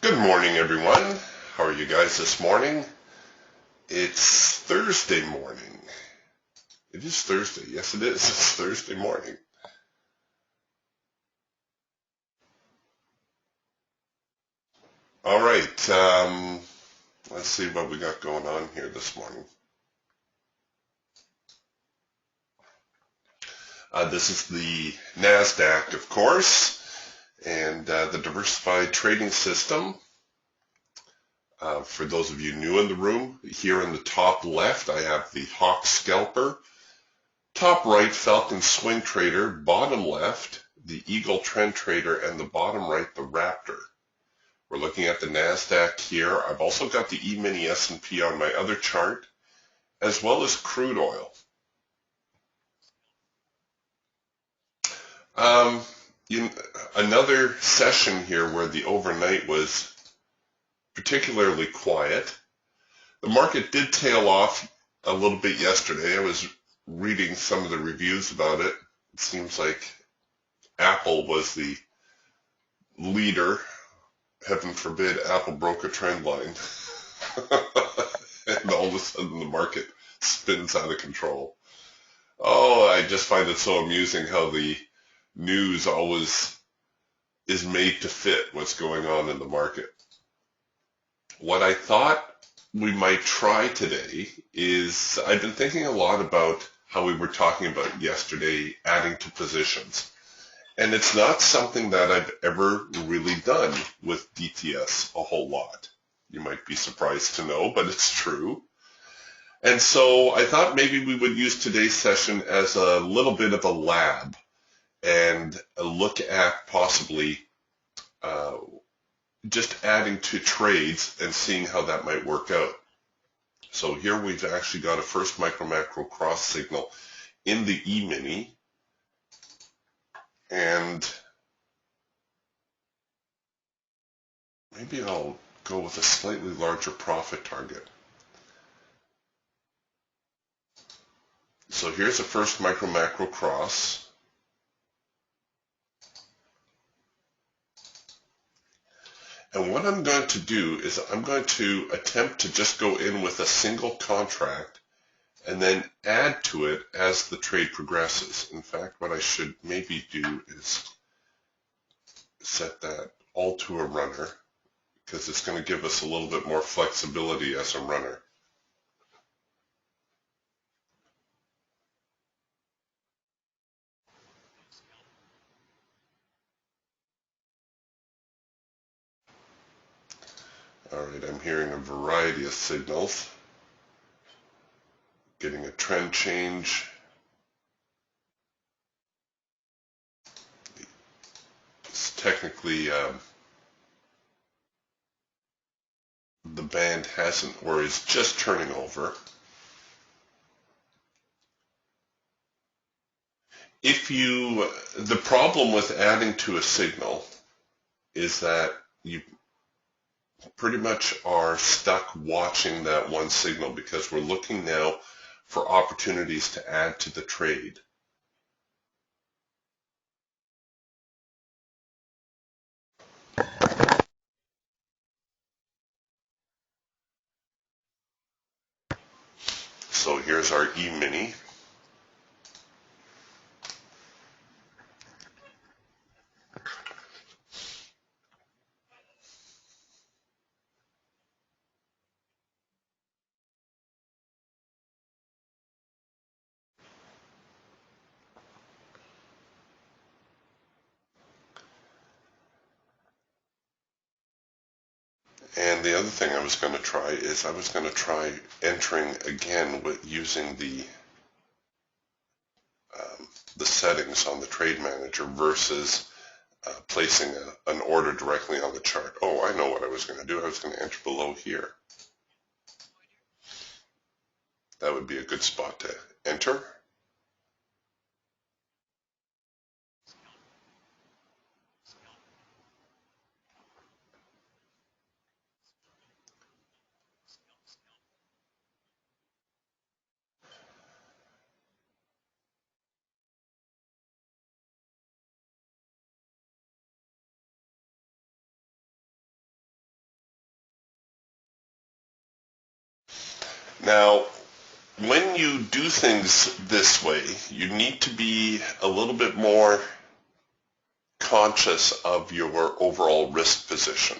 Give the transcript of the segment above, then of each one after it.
Good morning, everyone. How are you guys this morning? It's Thursday morning. It is Thursday. Yes, it is. It's Thursday morning. All right. Let's see what we got going on here this morning. This is the NASDAQ, of course, and the diversified trading system. For those of you new in the room, here in the top left, I have the Hawk Scalper. Top right, Falcon Swing Trader. Bottom left, the Eagle Trend Trader, and the bottom right, the Raptor. We're looking at the NASDAQ here. I've also got the E-mini S&P on my other chart, as well as crude oil. Another session here where the overnight was particularly quiet. The market did tail off a little bit yesterday. I was reading some of the reviews about it. It seems like Apple was the leader. Heaven forbid Apple broke a trend line. And all of a sudden the market spins out of control. Oh, I just find it so amusing how the news always is made to fit what's going on in the market. What I thought we might try today is, I've been thinking a lot about how we were talking about yesterday, adding to positions. And it's not something that I've ever really done with DTS a whole lot. You might be surprised to know, but it's true. And so I thought maybe we would use today's session as a little bit of a lab and a look at possibly just adding to trades and seeing how that might work out. So here we've actually got a first micro-macro cross signal in the E-mini. And maybe I'll go with a slightly larger profit target. So here's the first micro-macro cross. And what I'm going to do is I'm going to attempt to just go in with a single contract and then add to it as the trade progresses. In fact, what I should maybe do is set that all to a runner, because it's going to give us a little bit more flexibility as a runner. All right, I'm hearing a variety of signals. Getting a trend change. It's technically the band hasn't, or is just turning over. The problem with adding to a signal is that you pretty much are stuck watching that one signal, because we're looking now for opportunities to add to the trade. So here's our E-mini. And the other thing I was going to try is I was going to try entering again with using the settings on the trade manager versus placing an order directly on the chart. Oh, I know what I was going to do. I was going to enter below here. That would be a good spot to enter. Now, when you do things this way, you need to be a little bit more conscious of your overall risk position,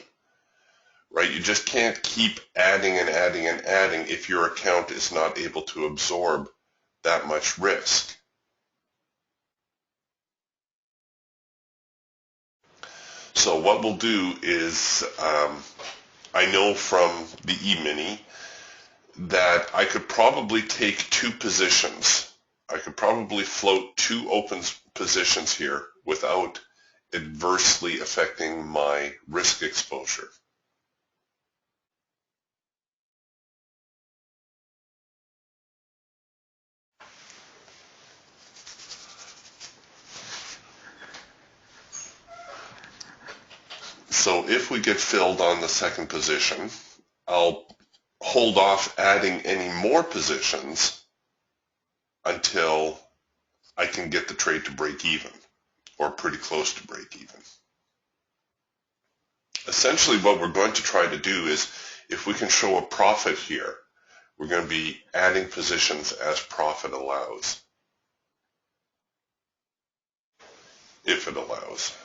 right? You just can't keep adding and adding and adding if your account is not able to absorb that much risk. So what we'll do is, I know from the E-mini that I could probably take two positions. I could probably float two open positions here without adversely affecting my risk exposure. So if we get filled on the second position, I'll hold off adding any more positions until I can get the trade to break even, or pretty close to break even. Essentially what we're going to try to do is, if we can show a profit here, we're going to be adding positions as profit allows, if it allows.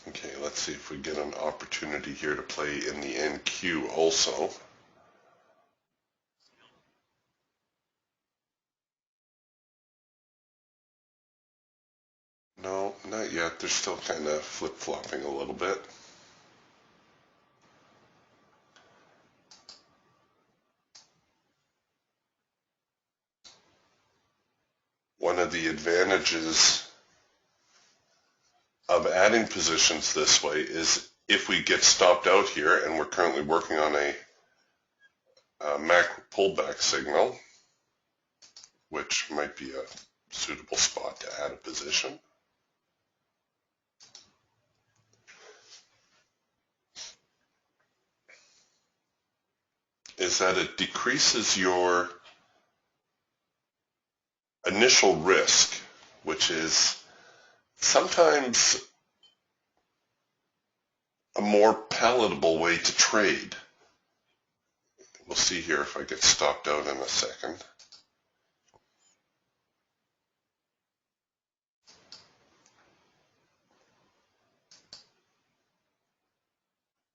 Okay, let's see if we get an opportunity here to play in the NQ also. No, not yet. They're still kind of flip-flopping a little bit. One of the advantages of adding positions this way is if we get stopped out here, and we're currently working on a macro pullback signal, which might be a suitable spot to add a position. Is that it decreases your initial risk, which is sometimes a more palatable way to trade. We'll see here if I get stopped out in a second.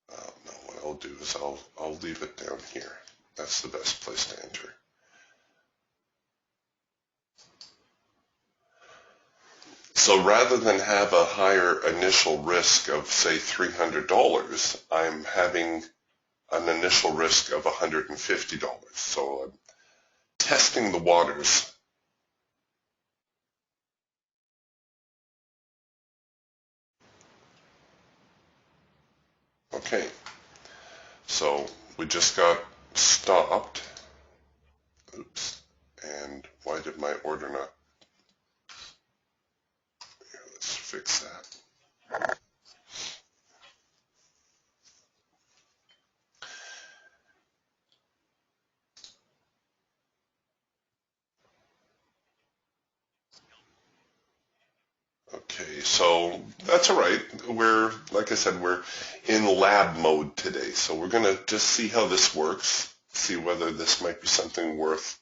No, what I'll do is I'll leave it down here. That's the best place to enter. So rather than have a higher initial risk of, say, $300, I'm having an initial risk of $150. So I'm testing the waters. Okay, so we just got stopped. Oops, and why did my order not? Here, let's fix that. Okay, so that's all right. We're, like I said, we're in lab mode today. So we're going to just see how this works, see whether this might be something worth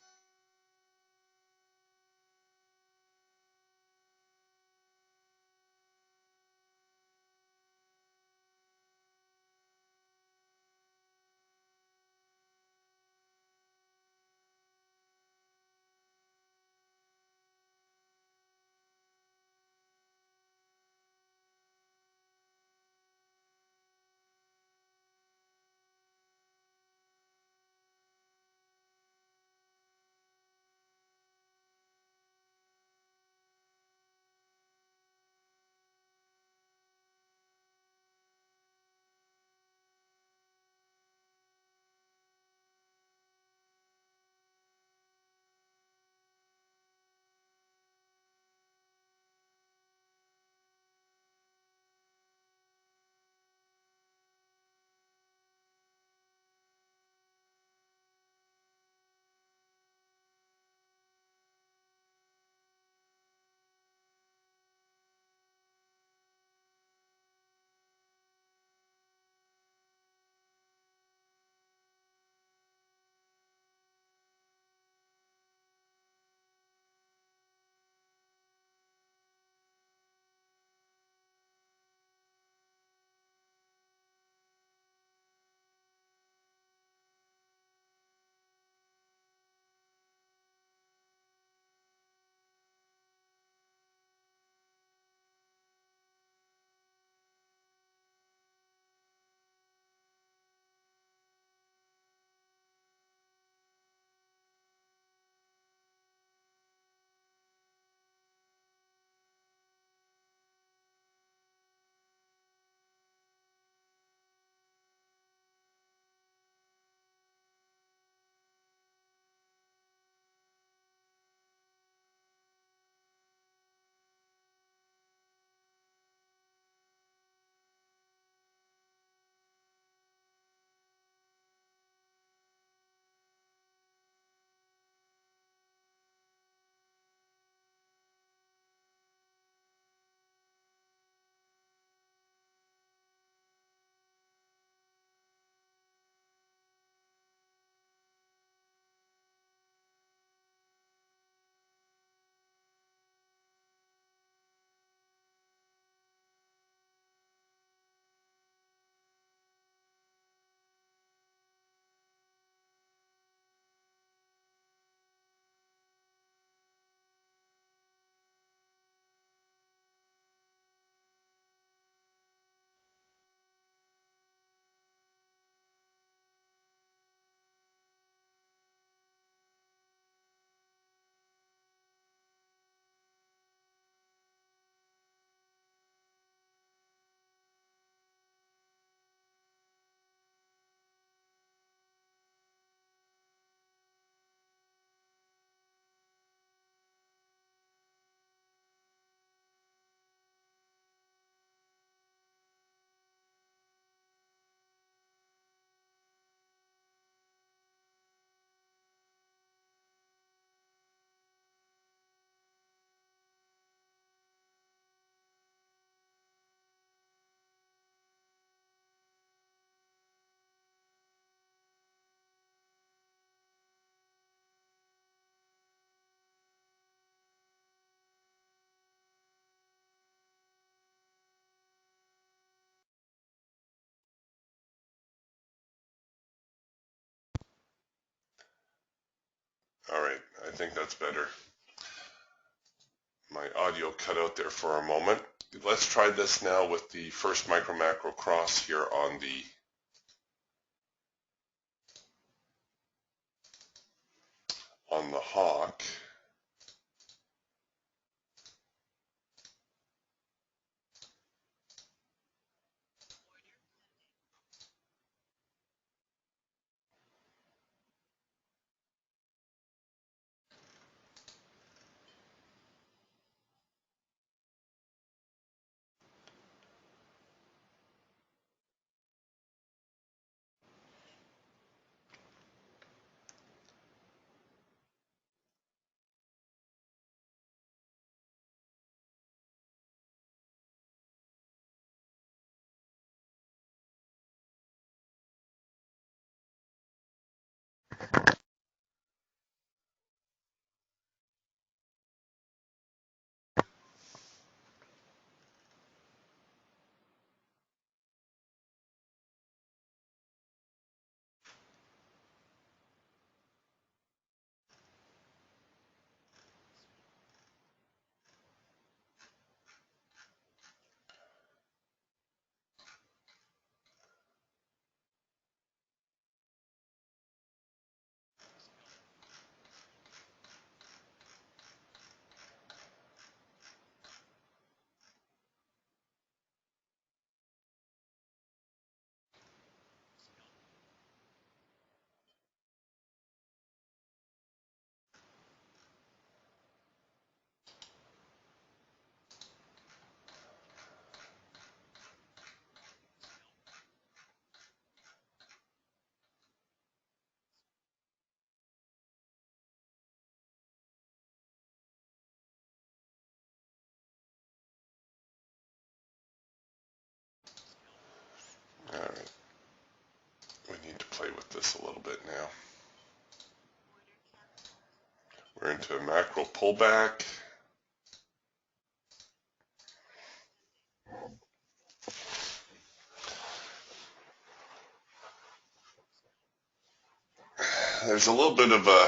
think that's better. My audio cut out there for a moment. Let's try this now with the first micro macro cross here on the hawk. All right, we need to play with this a little bit now. We're into a macro pullback. There's a little bit of a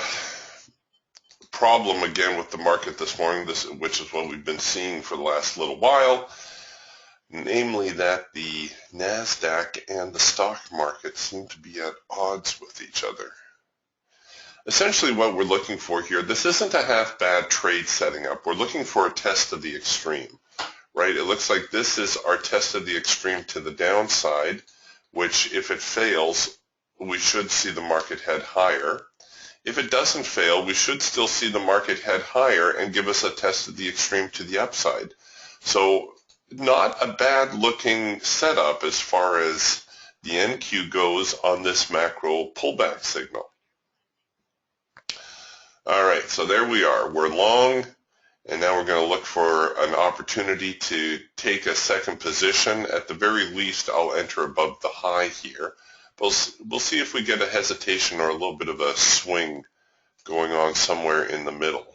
problem again with the market this morning, which is what we've been seeing for the last little while, namely that the NASDAQ and the stock market seem to be at odds with each other. Essentially what we're looking for here, this isn't a half bad trade setting up. We're looking for a test of the extreme, right? It looks like this is our test of the extreme to the downside, which if it fails, we should see the market head higher. If it doesn't fail, we should still see the market head higher and give us a test of the extreme to the upside. So not a bad looking setup as far as the NQ goes on this macro pullback signal. All right, so there we are. We're long, and now we're going to look for an opportunity to take a second position. At the very least, I'll enter above the high here. We'll see if we get a hesitation or a little bit of a swing going on somewhere in the middle.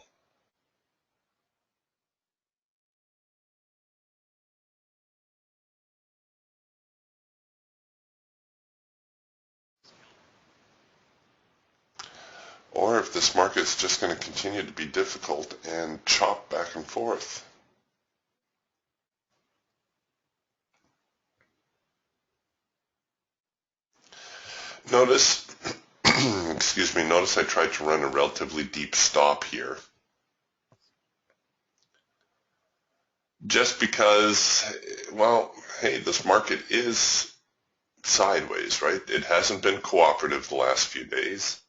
Or if this market's just going to continue to be difficult and chop back and forth. Notice, excuse me, notice I tried to run a relatively deep stop here. Just because, well, hey, this market is sideways, right? It hasn't been cooperative the last few days.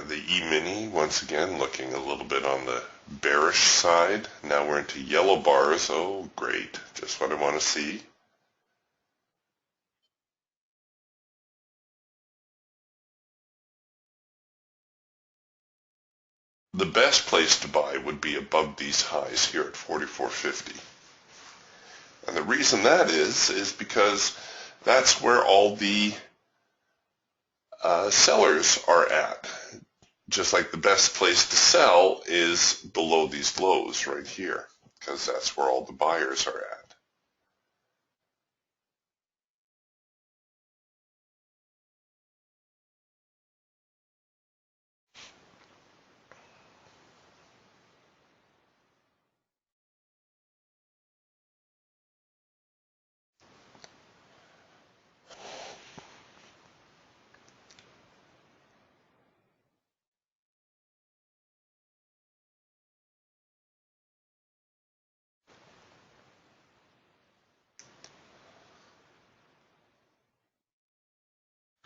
The E-mini, once again, looking a little bit on the bearish side. Now we're into yellow bars. Oh, great. Just what I want to see. The best place to buy would be above these highs here at 44.50. And the reason that is because that's where all the sellers are at. Just like the best place to sell is below these lows right here, because that's where all the buyers are at.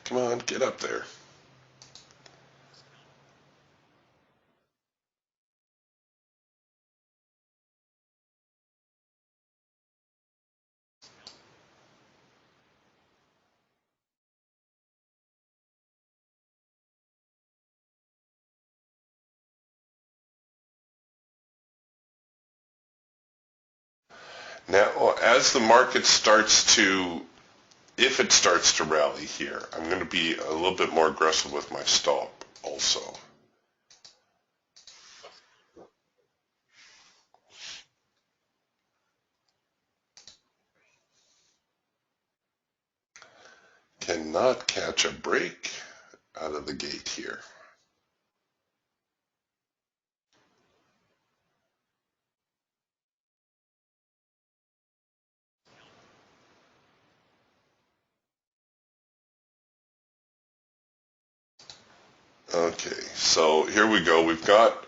Come on, get up there. Now, as the market starts to, if it starts to rally here, I'm going to be a little bit more aggressive with my stop also. Cannot catch a break out of the gate here. Okay, so here we go. We've got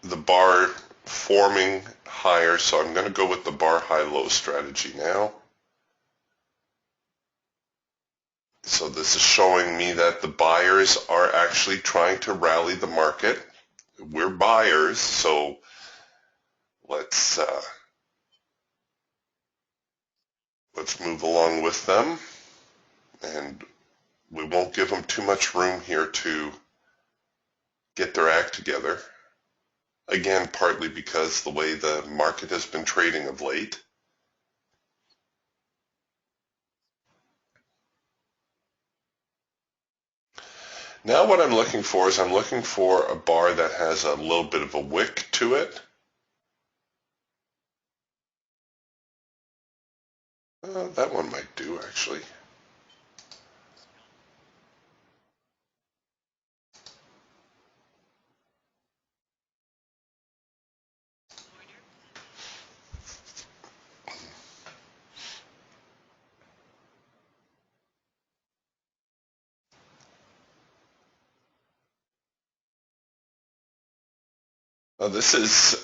the bar forming higher, so I'm going to go with the bar high-low strategy now. So this is showing me that the buyers are actually trying to rally the market. We're buyers, so let's move along with them, and we won't give them too much room here to get their act together. Again, partly because the way the market has been trading of late. Now what I'm looking for is I'm looking for a bar that has a little bit of a wick to it. That one might do, actually.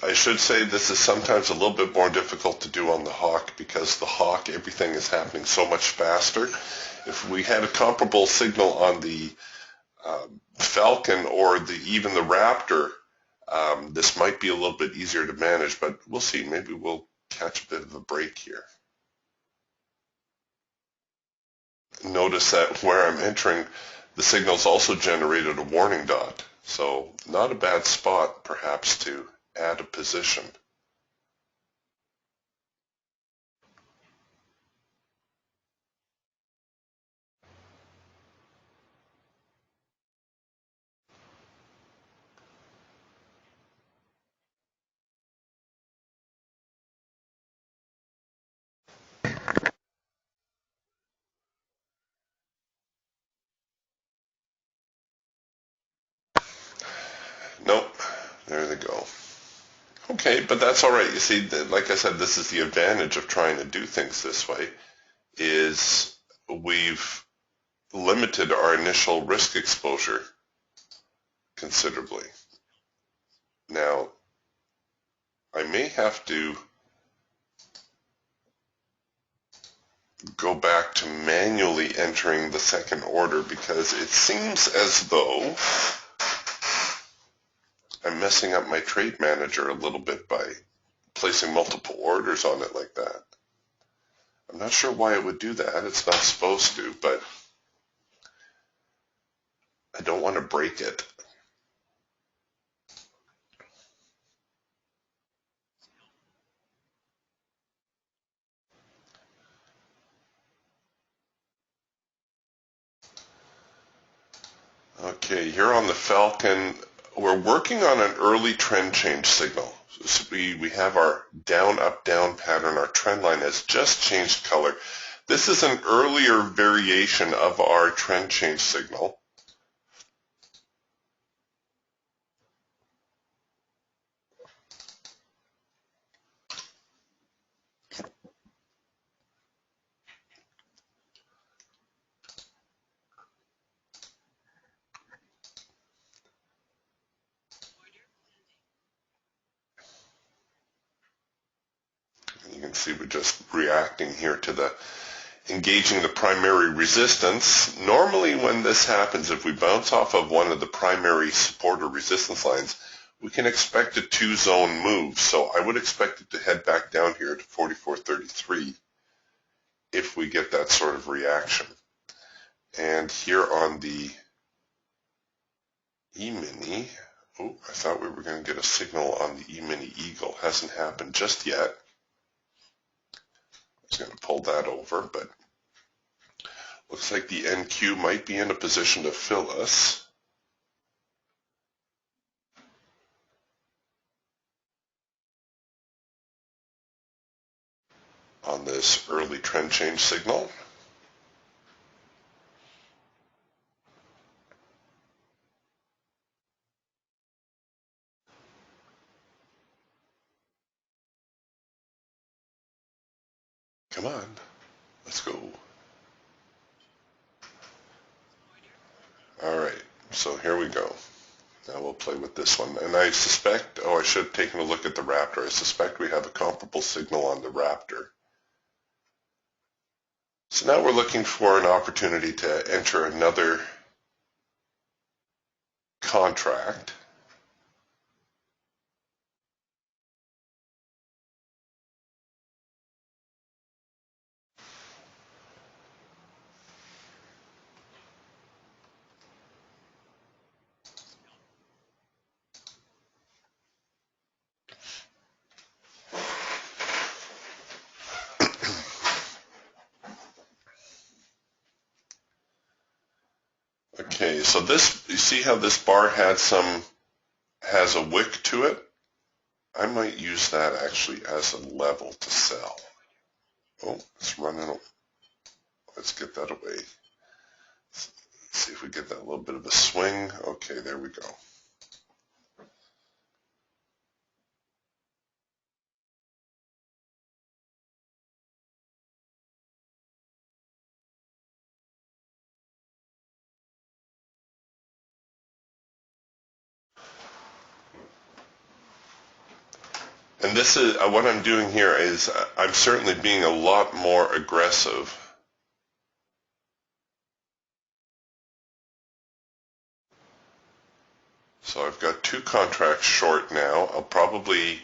I should say, this is sometimes a little bit more difficult to do on the hawk because the hawk, everything is happening so much faster. If we had a comparable signal on the Falcon or even the Raptor, this might be a little bit easier to manage, but we'll see. Maybe we'll catch a bit of a break here. Notice that where I'm entering, the signal's also generated a warning dot. So not a bad spot, perhaps, to add a position. Nope, there they go. Okay, but that's all right. You see, like I said, this is the advantage of trying to do things this way, is we've limited our initial risk exposure considerably. Now, I may have to go back to manually entering the second order because it seems as though I'm messing up my trade manager a little bit by placing multiple orders on it like that. I'm not sure why it would do that. It's not supposed to, but I don't want to break it. Okay, here on the Falcon, we're working on an early trend change signal. So we have our down, up, down pattern. Our trend line has just changed color. This is an earlier variation of our trend change signal. You can see we're just reacting here to the engaging the primary resistance. Normally when this happens, if we bounce off of one of the primary support or resistance lines, we can expect a two-zone move. So I would expect it to head back down here to 44.33 if we get that sort of reaction. And here on the E-mini, oh, I thought we were going to get a signal on the E-mini Eagle. Hasn't happened just yet. I was going to pull that over, but looks like the NQ might be in a position to fill us. On this early trend change signal. Come on, let's go. All right, so here we go. Now we'll play with this one. And I suspect, oh, I should have taken a look at the Raptor. I suspect we have a comparable signal on the Raptor. So now we're looking for an opportunity to enter another contract. Okay, so this, you see how this bar has a wick to it? I might use that actually as a level to sell. Oh, it's running. Let's get that away. Let's see if we get that little bit of a swing. Okay, there we go. And this is what I'm doing here is I'm certainly being a lot more aggressive. So I've got two contracts short now. I'll probably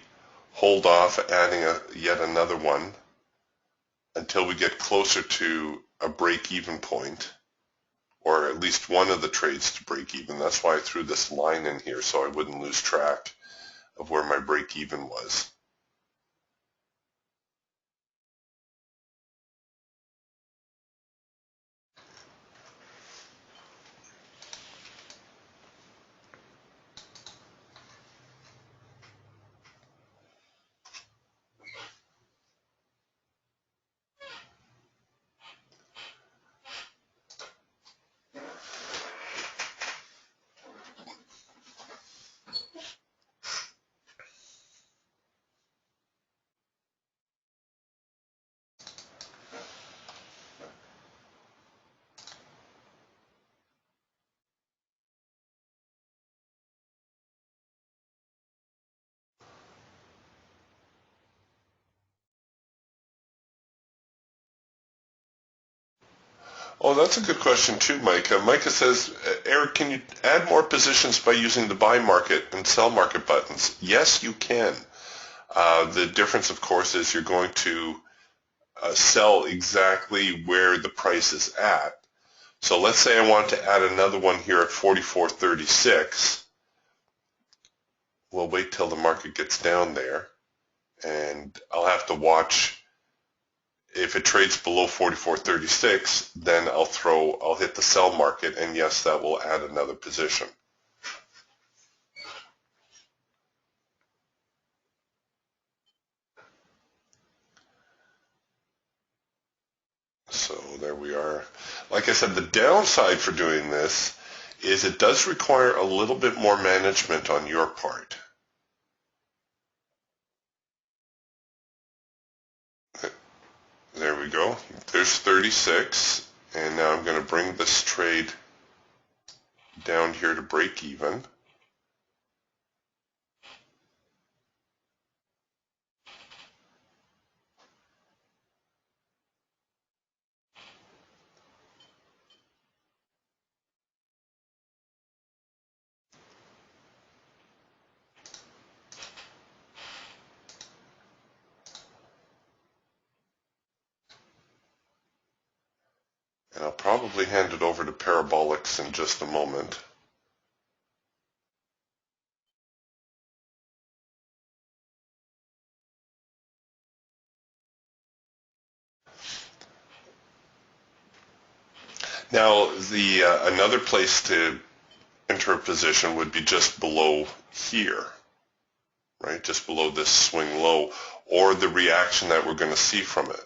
hold off adding yet another one until we get closer to a break-even point, or at least one of the trades to break even. That's why I threw this line in here so I wouldn't lose track of where my break-even was. Oh, that's a good question too, Mike. Micah says, Eric, can you add more positions by using the buy market and sell market buttons? Yes, you can. The difference, of course, is you're going to sell exactly where the price is at. So let's say I want to add another one here at 44.36. We'll wait till the market gets down there, and I'll have to watch. If it trades below 44.36, then I'll hit the sell market, and yes, that will add another position. So there we are. Like I said, the downside for doing this is it does require a little bit more management on your part. There we go. There's 36, and now I'm going to bring this trade down here to break even. probably hand it over to parabolics in just a moment. Now, the another place to enter a position would be just below here, right? Just below this swing low, or the reaction that we're going to see from it.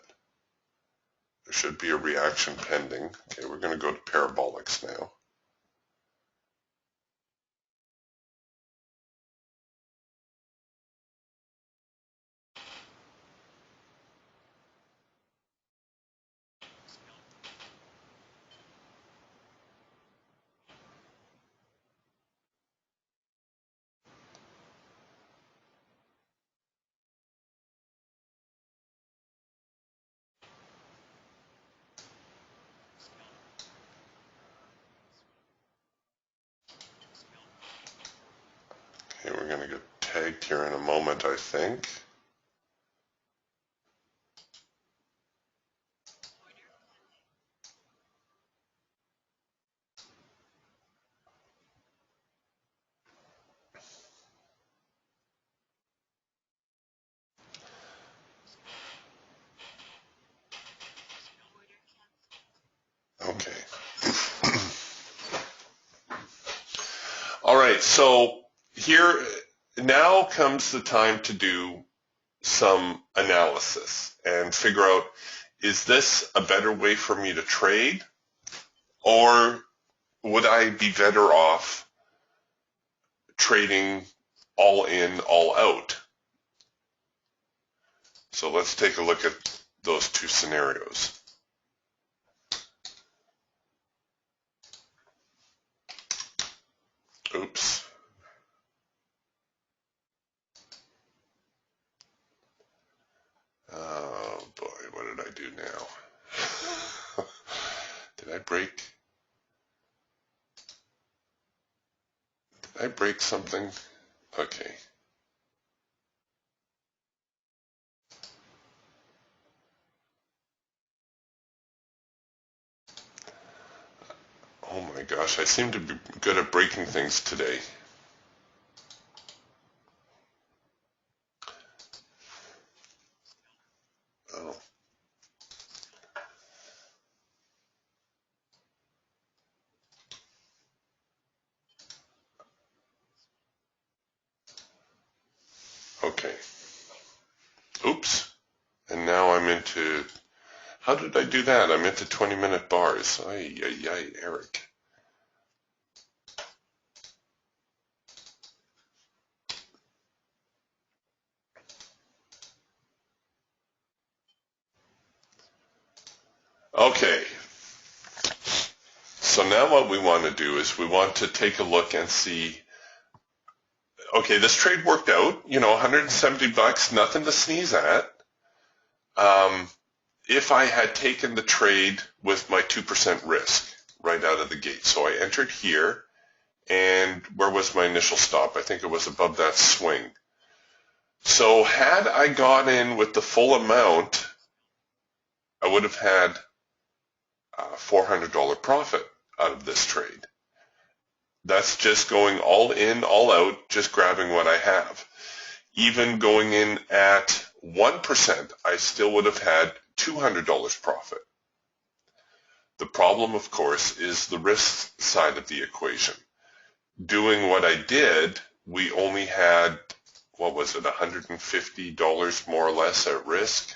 There should be a reaction pending. Okay, we're going to go to parabolics now. Okay, we're going to get tagged here in a moment, I think. Okay. All right, so here now comes the time to do some analysis and figure out, is this a better way for me to trade, or would I be better off trading all in, all out? So let's take a look at those two scenarios. Oops. Oh boy, what did I do now? Did I break? Did I break something? Okay. Oh my gosh, I seem to be good at breaking things today. Oh. Okay. Oops. And now I'm into, how did I do that? I'm into 20-minute bars. Ay, ay, ay, Eric. Okay. So now what we want to do is we want to take a look and see, okay, this trade worked out, 170 bucks, nothing to sneeze at. If I had taken the trade with my 2% risk right out of the gate. So I entered here, and where was my initial stop? I think it was above that swing. So had I gone in with the full amount, I would have had a $400 profit out of this trade. That's just going all in, all out, just grabbing what I have. Even going in at 1%, I still would have had $200 profit. The problem, of course, is the risk side of the equation. Doing what I did, we only had, what was it, $150 more or less at risk,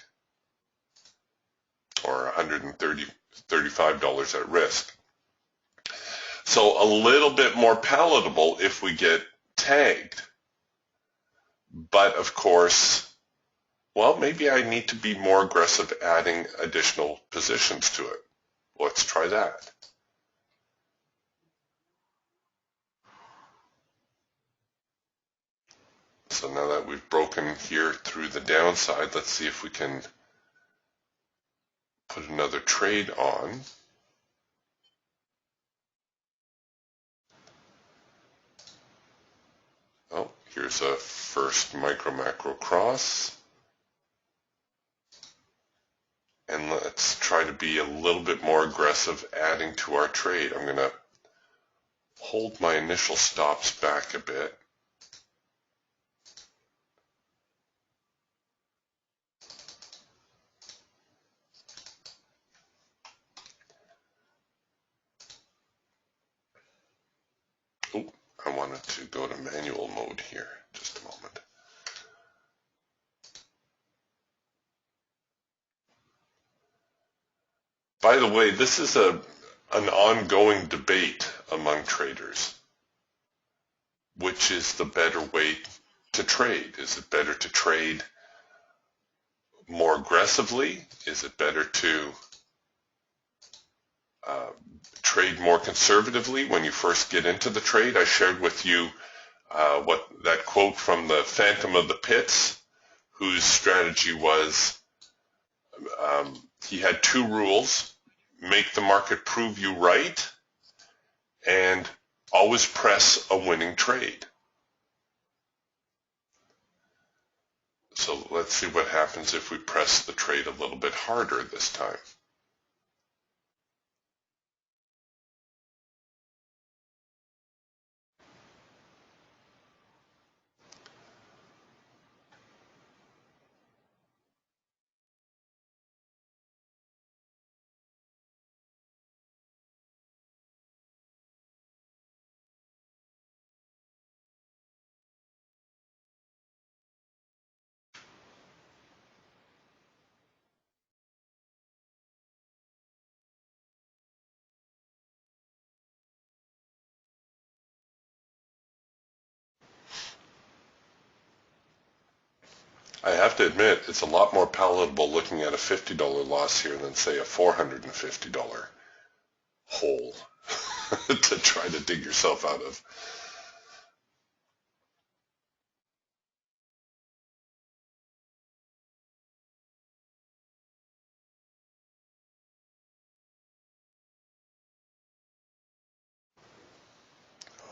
or $135 at risk. So a little bit more palatable if we get tagged. But of course, well, maybe I need to be more aggressive adding additional positions to it. Let's try that. So now that we've broken here through the downside, let's see if we can put another trade on. Oh, here's a first micro macro cross. And let's try to be a little bit more aggressive adding to our trade. I'm going to hold my initial stops back a bit. Oh, I wanted to go to manual mode here. Just a moment. By the way, this is an ongoing debate among traders. Which is the better way to trade? Is it better to trade more aggressively? Is it better to trade more conservatively when you first get into the trade? I shared with you what that quote from the Phantom of the Pits, whose strategy was he had two rules: make the market prove you right, and always press a winning trade. So let's see what happens if we press the trade a little bit harder this time. I have to admit, it's a lot more palatable looking at a $50 loss here than, say, a $450 hole to try to dig yourself out of.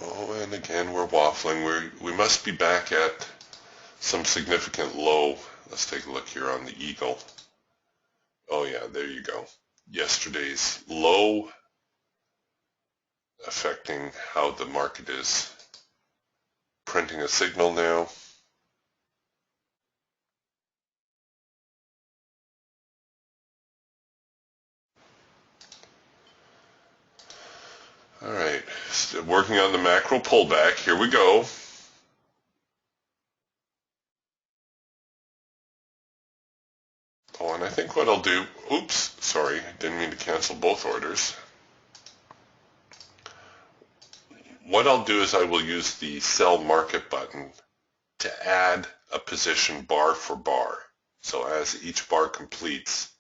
Oh, and again, we're waffling. We must be back at some significant low. Let's take a look here on the Eagle. Oh, yeah, there you go. Yesterday's low affecting how the market is printing a signal now. All right, still working on the macro pullback. Here we go. Oh, and I think what I'll do, oops, sorry, didn't mean to cancel both orders. What I'll do is I will use the sell market button to add a position bar for bar. So as each bar completes,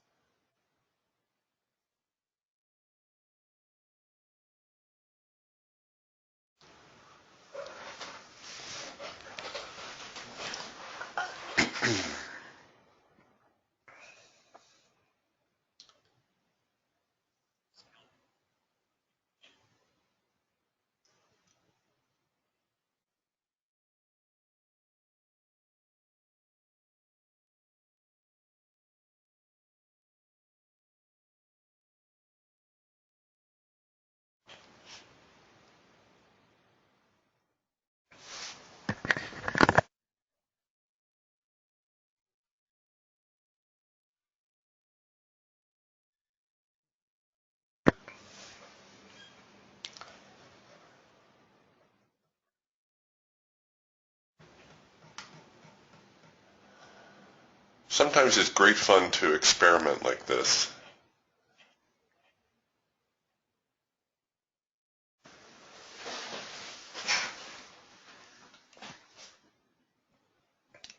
sometimes it's great fun to experiment like this.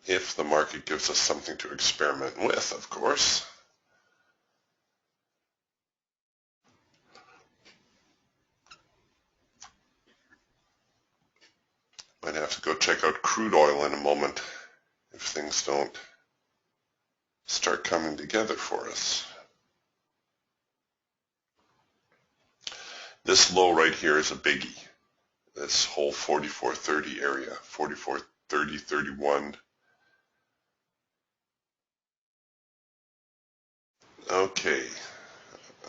If the market gives us something to experiment with, of course. Might have to go check out crude oil in a moment if things don't start coming together for us. This low right here is a biggie. This whole 44.30 area, 44.30, 31. Okay.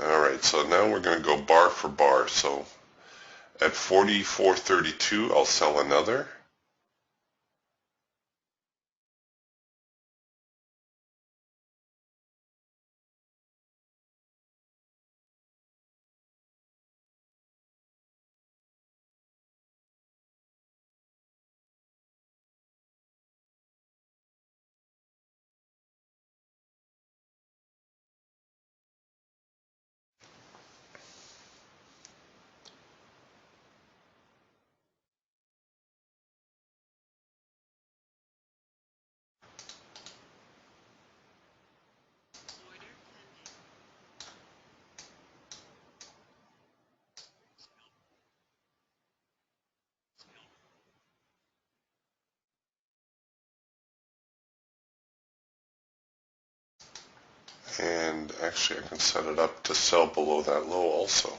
All right. So now we're going to go bar for bar. So at 44.32, I'll sell another. And actually, I can set it up to sell below that low also.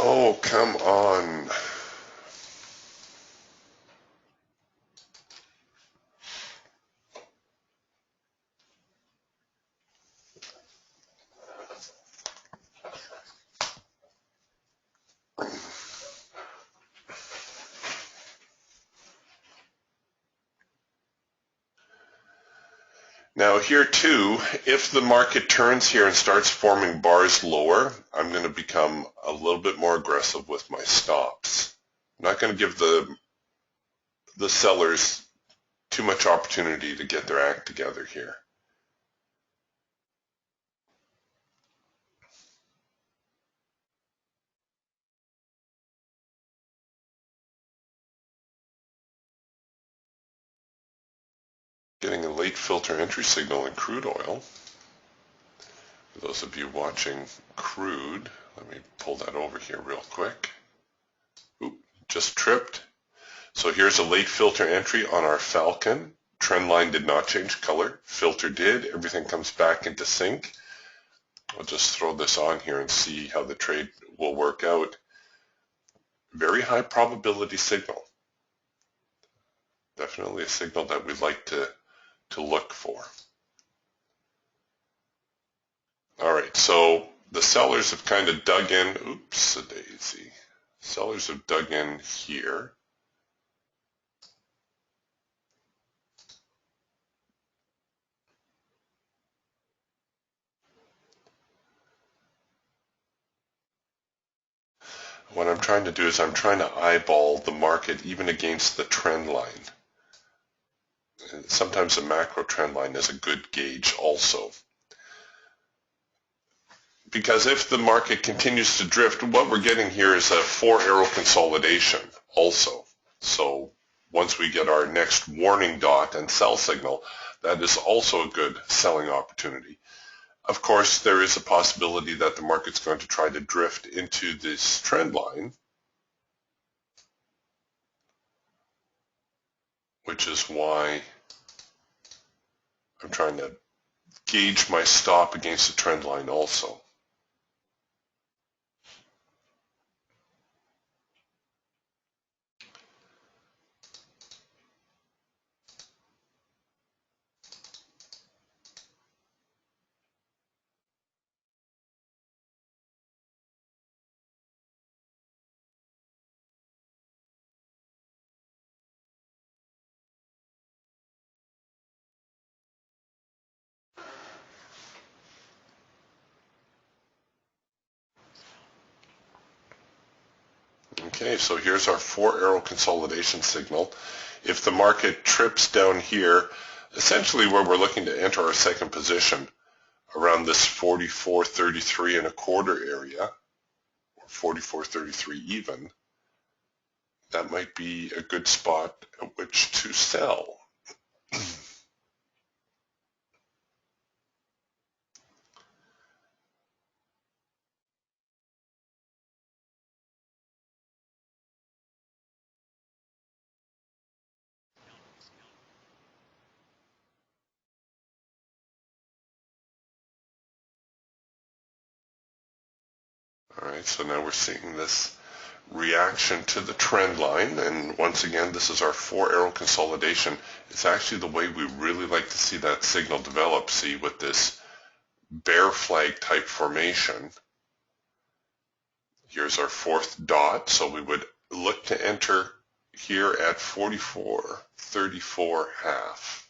Oh, come on. Now here too, if the market turns here and starts forming bars lower, I'm going to become a little bit more aggressive with my stops. I'm not going to give the sellers too much opportunity to get their act together here. Getting a late filter entry signal in crude oil. For those of you watching crude, let me pull that over here real quick. Oop, just tripped. So here's a late filter entry on our Falcon. Trend line did not change color. Filter did. Everything comes back into sync. I'll just throw this on here and see how the trade will work out. Very high probability signal. Definitely a signal that we'd like to look for. All right, so the sellers have kind of dug in. Oops, a daisy. Sellers have dug in here. What I'm trying to do is I'm trying to eyeball the market even against the trend line. And sometimes a macro trend line is a good gauge also. Because if the market continues to drift, what we're getting here is a 4-arrow consolidation also. So once we get our next warning dot and sell signal, that is also a good selling opportunity. Of course, there is a possibility that the market's going to try to drift into this trend line, which is why I'm trying to gauge my stop against the trend line also. Okay, so here's our 4-arrow consolidation signal. If the market trips down here, essentially where we're looking to enter our second position, around this 44.33 1/4 area, or 44.33 even, that might be a good spot at which to sell. All right, so now we're seeing this reaction to the trend line, and once again, this is our 4-arrow consolidation. It's actually the way we really like to see that signal develop, see, with this bear flag type formation. Here's our 4th dot, so we would look to enter here at 44.34 1/2.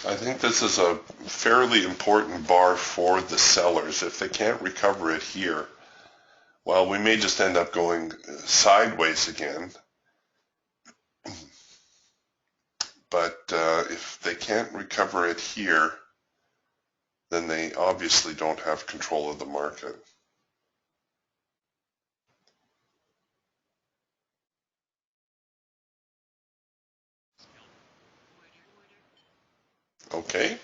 I think this is a fairly important bar for the sellers. If they can't recover it here, well, we may just end up going sideways again. But if they can't recover it here, then they obviously don't have control of the market. Okay.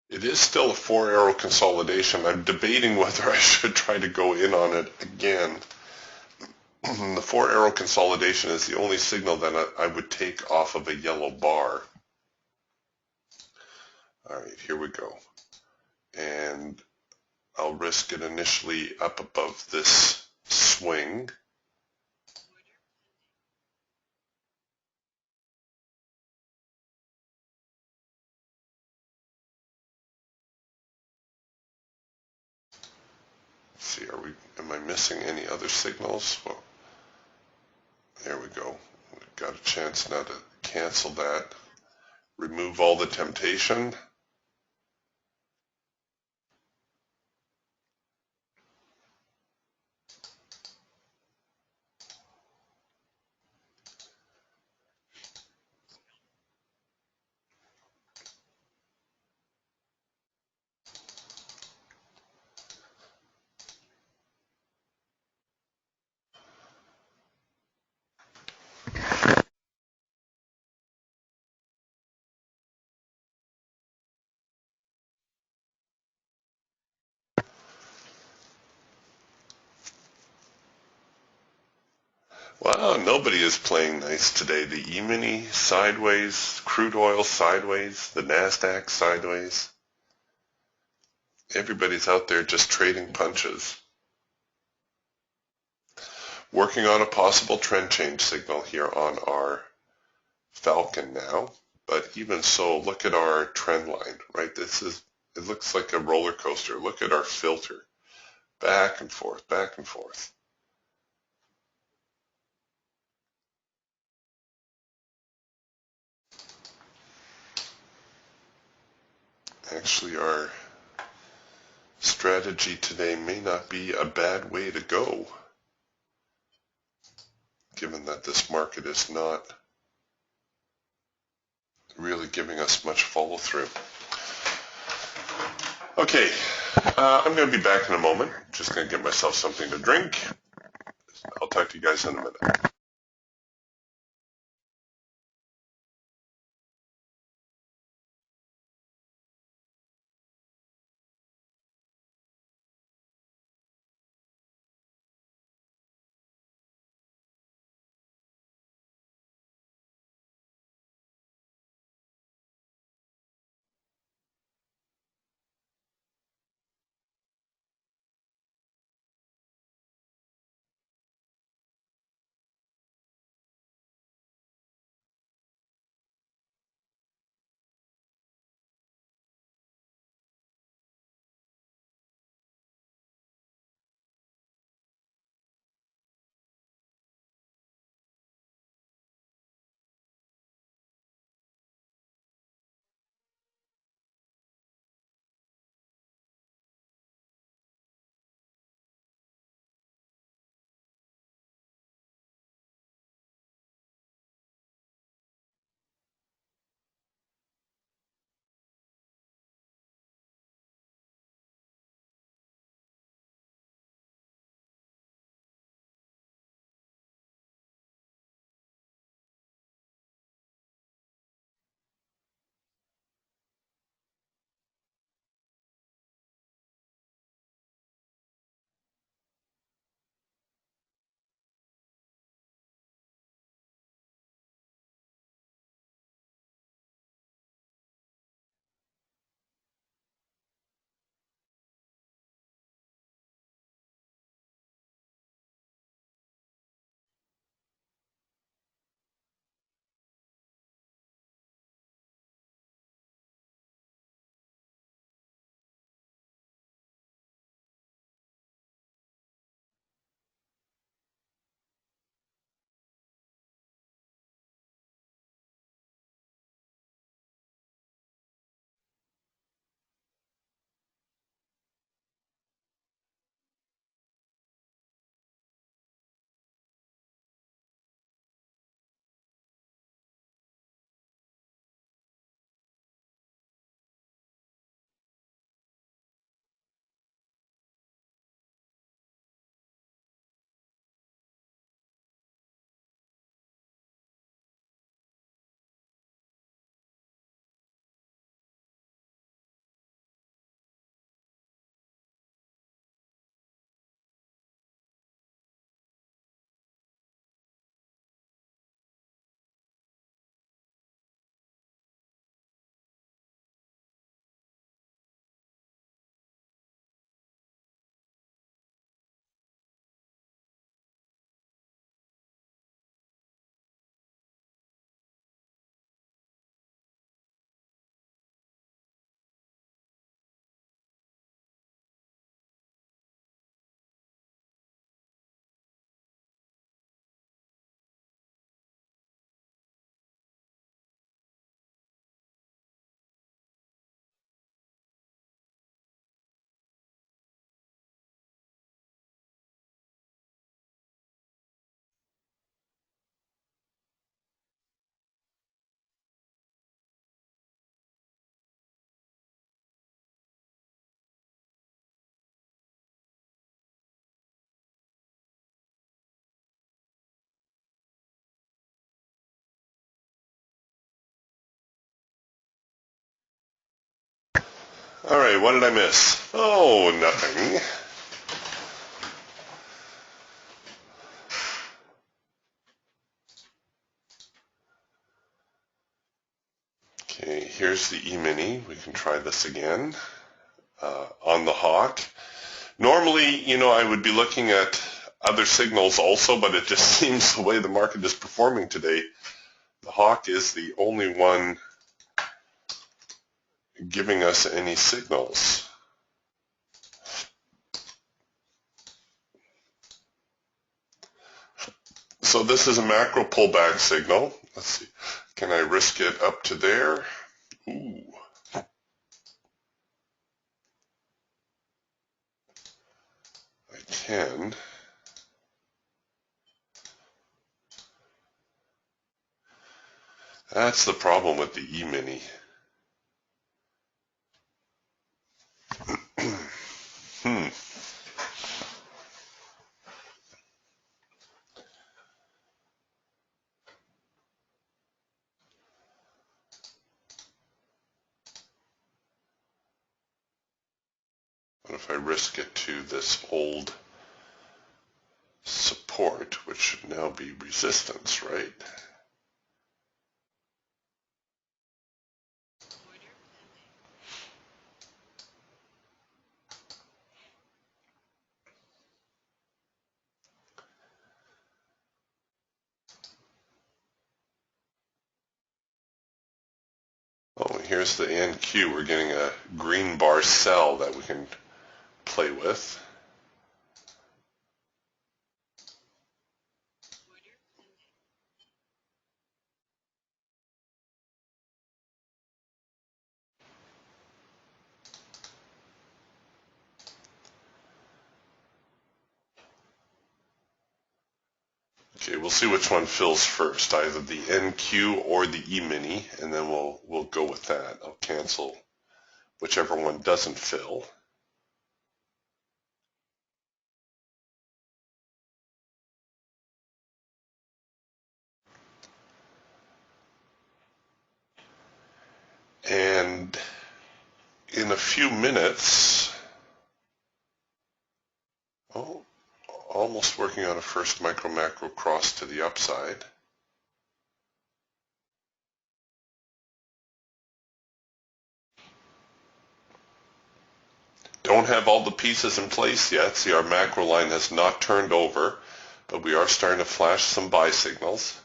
It is still a 4-arrow consolidation. I'm debating whether I should try to go in on it again. The 4-arrow consolidation is the only signal that I would take off of a yellow bar. All right, here we go. And I'll risk it initially up above this swing. Let's see, am I missing any other signals? Well, there we go. We've got a chance now to cancel that. Remove all the temptation. Wow, nobody is playing nice today. The E-mini sideways, crude oil sideways, the NASDAQ sideways. Everybody's out there just trading punches. Working on a possible trend change signal here on our Falcon now. But even so, look at our trend line, right? It looks like a roller coaster. Look at our filter. Back and forth, back and forth. Actually, our strategy today may not be a bad way to go, given that this market is not really giving us much follow through. Okay, I'm going to be back in a moment. Just going to get myself something to drink. I'll talk to you guys in a minute. All right, what did I miss? Oh, nothing. Okay, here's the E-mini. We can try this again on the hawk. Normally, I would be looking at other signals also, but it just seems the way the market is performing today, the hawk is the only one giving us any signals. So this is a macro pullback signal. Let's see. Can I risk it up to there? Ooh. I can. That's the problem with the E-mini. if I risk it to this old support, which should now be resistance, right? Oh, here's the NQ. We're getting a green bar sell that we can play with. Okay, we'll see which one fills first, either the NQ or the E-mini, and then we'll go with that. I'll cancel whichever one doesn't fill. And in a few minutes, oh, almost working on a first micro-macro cross to the upside. Don't have all the pieces in place yet. See, our macro line has not turned over, but we are starting to flash some buy signals.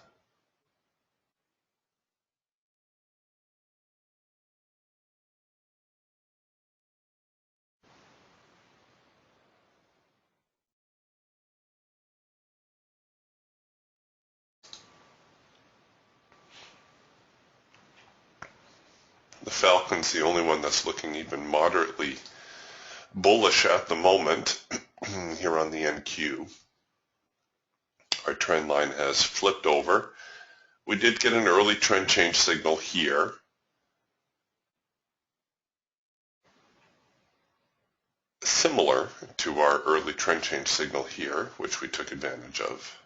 The Falcon's the only one that's looking even moderately bullish at the moment here on the NQ. Our trend line has flipped over. We did get an early trend change signal here. Similar to our early trend change signal here, which we took advantage of.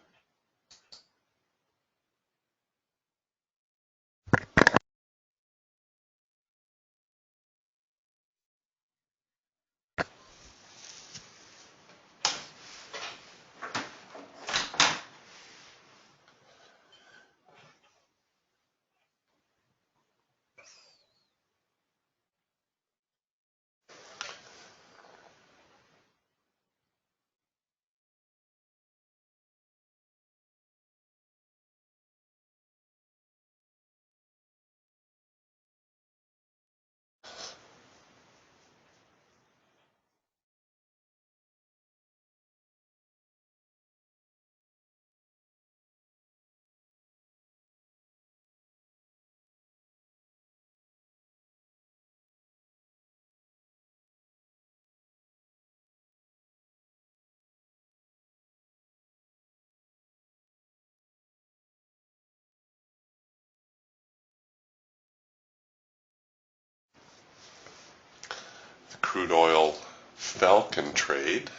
The crude oil Falcon trade,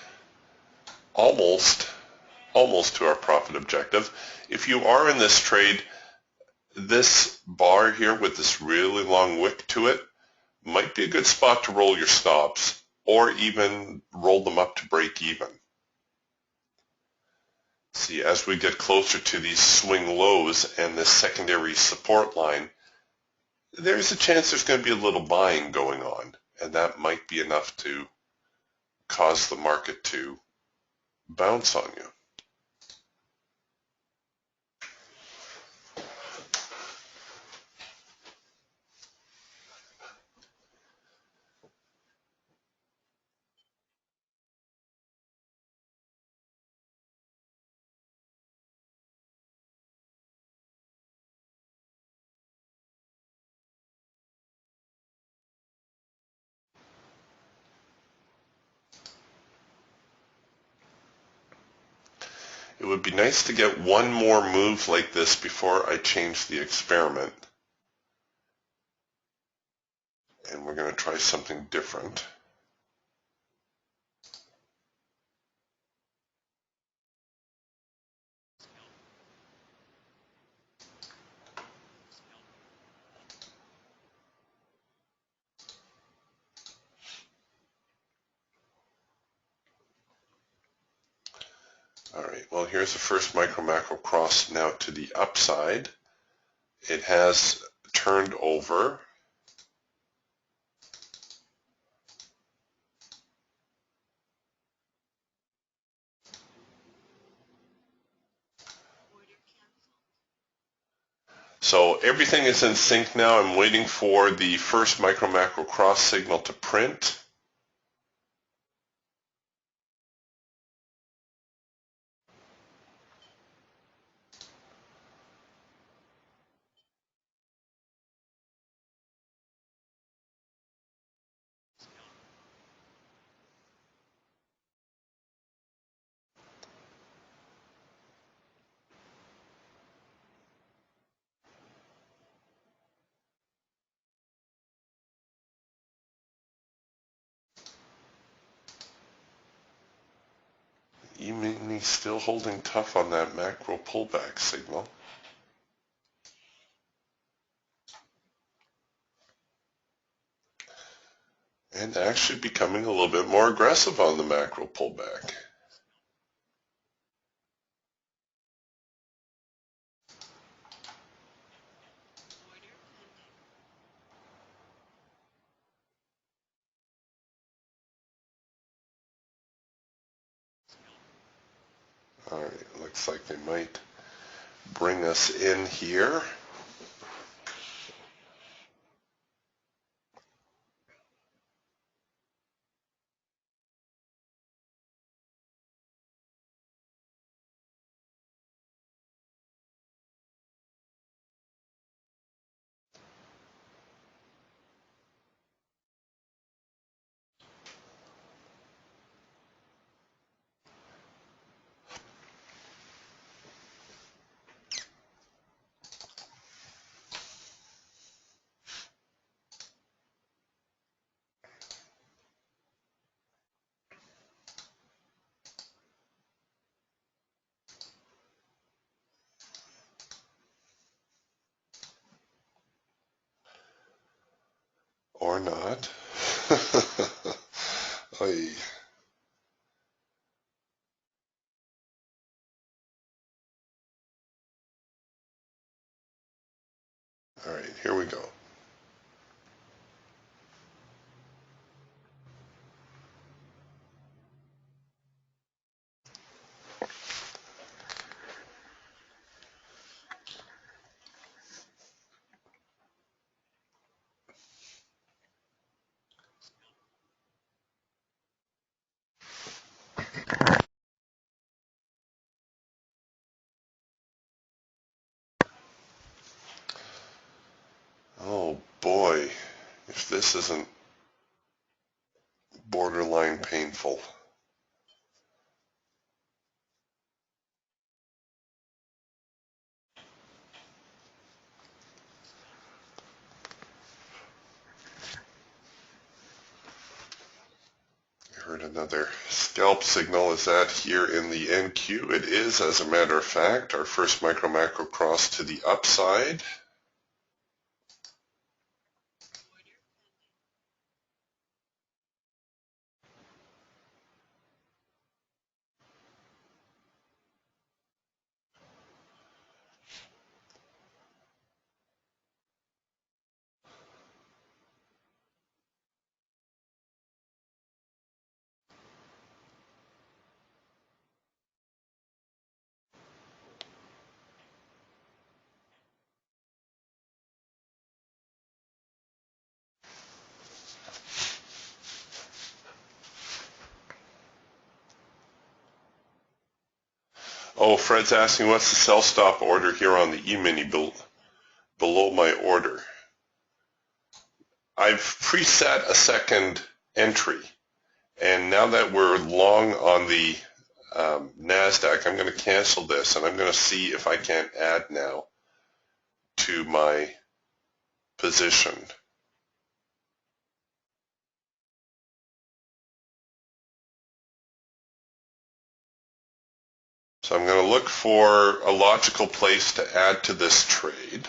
almost to our profit objective. If you are in this trade, this bar here with this really long wick to it might be a good spot to roll your stops or even roll them up to break even. See, as we get closer to these swing lows and this secondary support line, there's a chance there's going to be a little buying going on, and that might be enough to cause the market to bounce on you. It would be nice to get one more move like this before I change the experiment. And we're going to try something different. All right, well, here's the first micro-macro cross now to the upside. It has turned over. So everything is in sync now. I'm waiting for the first micro-macro cross signal to print. E-mini still holding tough on that macro pullback signal. And actually becoming a little bit more aggressive on the macro pullback. All right, looks like they might bring us in here. Or not. Oy. All right, here we go. Oh boy, if this isn't borderline painful. I heard another scalp signal. Is that here in the NQ? It is, as a matter of fact, our first micro-macro cross to the upside. Oh, Fred's asking what's the sell stop order here on the E-mini below my order. I've preset a second entry, and now that we're long on the NASDAQ, I'm going to cancel this, and I'm going to see if I can't add now to my position. So I'm going to look for a logical place to add to this trade.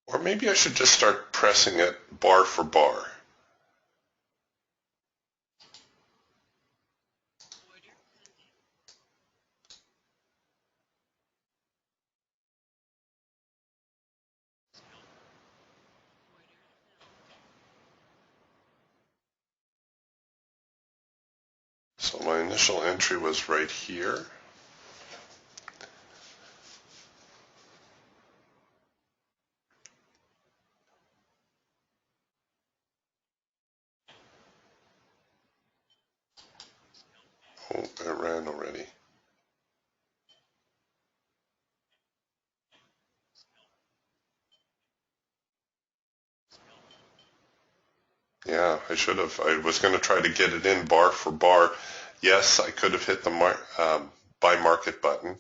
Or maybe I should just start pressing it bar for bar. So my initial entry was right here. Oh, it ran already. Yeah, I should have. I was going to try to get it in bar for bar. Yes, I could have hit the buy market button.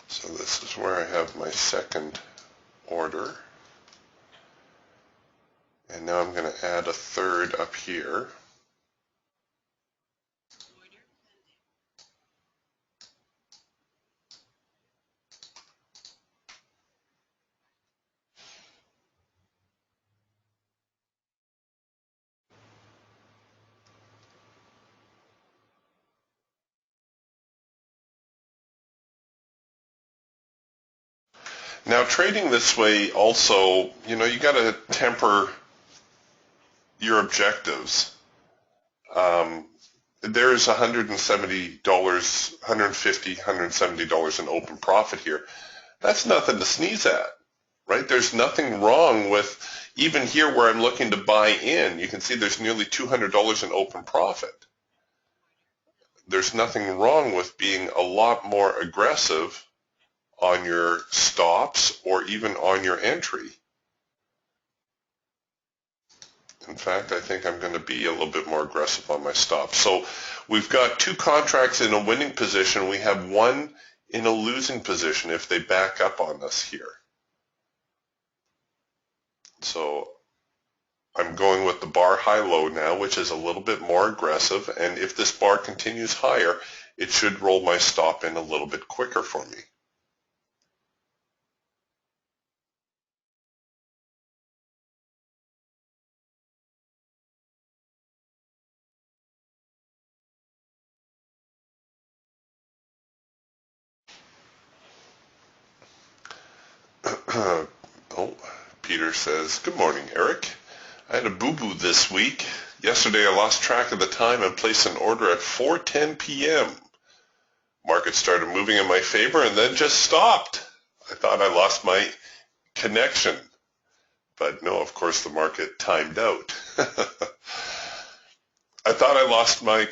So this is where I have my second order. And now I'm going to add a third up here. Now trading this way also, you got to temper your objectives. There's $170, $150, $170 in open profit here. That's nothing to sneeze at, right? There's nothing wrong with, even here where I'm looking to buy in, you can see there's nearly $200 in open profit. There's nothing wrong with being a lot more aggressive on your stops or even on your entry. In fact, I think I'm going to be a little bit more aggressive on my stops. So we've got two contracts in a winning position. We have one in a losing position if they back up on us here. So I'm going with the bar high-low now, which is a little bit more aggressive. And if this bar continues higher, it should roll my stop in a little bit quicker for me. Oh, Peter says, good morning, Eric. I had a boo-boo this week. Yesterday I lost track of the time and placed an order at 4:10 p.m. Market started moving in my favor and then just stopped. I thought I lost my connection. But no, of course the market timed out. I thought I lost my...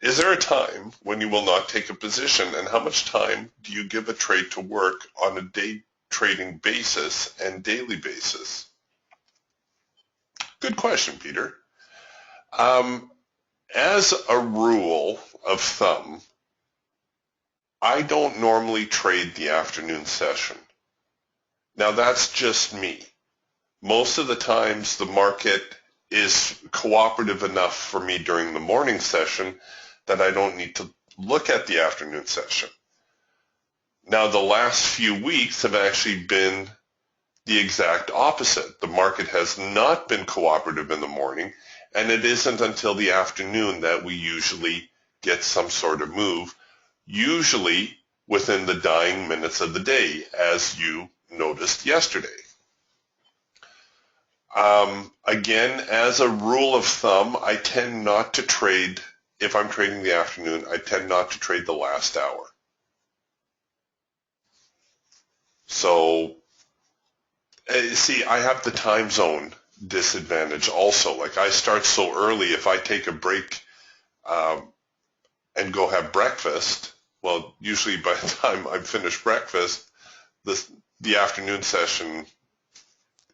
is there a time when you will not take a position, and how much time do you give a trade to work on a day trading basis and daily basis? Good question, Peter. As a rule of thumb, I don't normally trade the afternoon session. Now that's just me. Most of the times the market is cooperative enough for me during the morning session that I don't need to look at the afternoon session. Now the last few weeks have actually been the exact opposite. The market has not been cooperative in the morning, and it isn't until the afternoon that we usually get some sort of move, usually within the dying minutes of the day, as you noticed yesterday. Again, as a rule of thumb, I tend not to trade, if I'm trading the afternoon, I tend not to trade the last hour. So, see, I have the time zone disadvantage also. Like I start so early, if I take a break and go have breakfast, well, usually by the time I'm finished breakfast, the afternoon session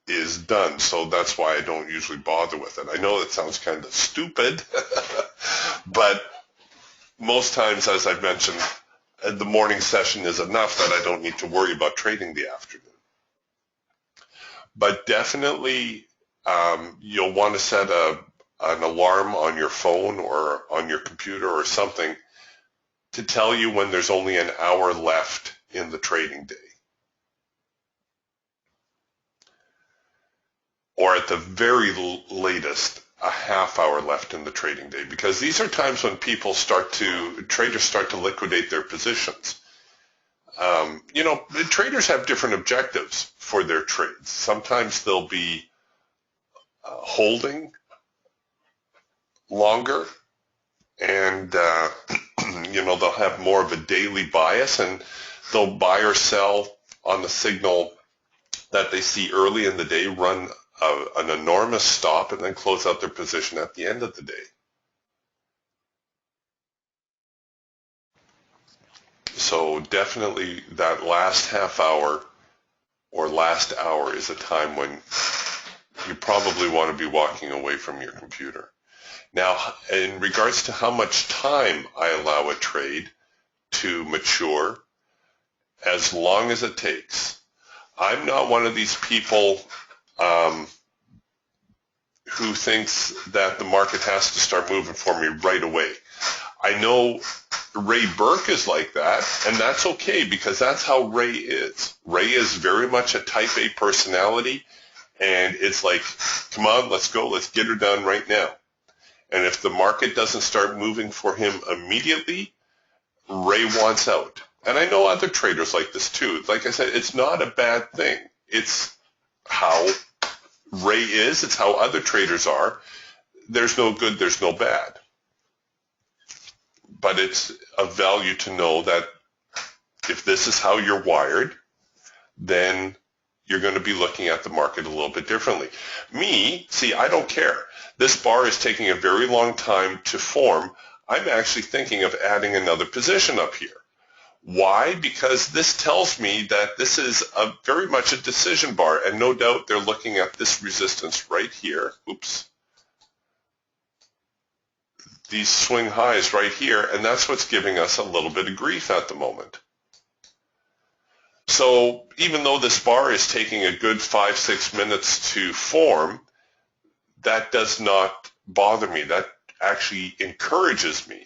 is done. So that's why I don't usually bother with it. I know that sounds kind of stupid, but most times, as I've mentioned, the morning session is enough that I don't need to worry about trading the afternoon. But definitely, you'll want to set an alarm on your phone or on your computer or something to tell you when there's only an hour left in the trading day. or at the very latest, a half hour left in the trading day, because these are times when traders start to liquidate their positions. The traders have different objectives for their trades. Sometimes they'll be holding longer, and they'll have more of a daily bias, and they'll buy or sell on the signal that they see early in the day, run an enormous stop, and then close out their position at the end of the day. So definitely that last half hour or last hour is a time when you probably want to be walking away from your computer. Now, in regards to how much time I allow a trade to mature, as long as it takes. I'm not one of these people who thinks that the market has to start moving for me right away. I know Ray Burke is like that, and that's okay, because that's how Ray is. Ray is very much a type A personality, and it's like, come on, let's go, let's get her done right now. And if the market doesn't start moving for him immediately, Ray wants out. And I know other traders like this too. Like I said, it's not a bad thing. It's how Ray is. It's how other traders are. There's no good, there's no bad. But it's of value to know that if this is how you're wired, then you're going to be looking at the market a little bit differently. Me, see, I don't care. This bar is taking a very long time to form. I'm actually thinking of adding another position up here. Why? Because this tells me that this is very much a decision bar, and no doubt they're looking at this resistance right here. Oops. These swing highs right here, and that's what's giving us a little bit of grief at the moment. So even though this bar is taking a good 5-6 minutes to form, that does not bother me. That actually encourages me,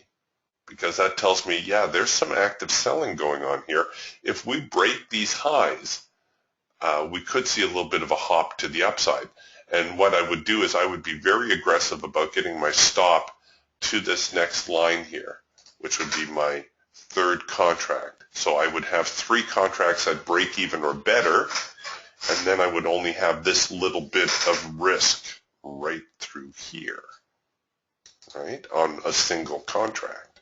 because that tells me, yeah, there's some active selling going on here. If we break these highs, we could see a little bit of a hop to the upside. And what I would do is I would be very aggressive about getting my stop to this next line here, which would be my third contract. So I would have 3 contracts at break even or better, and then I would only have this little bit of risk right through here, right, on a single contract.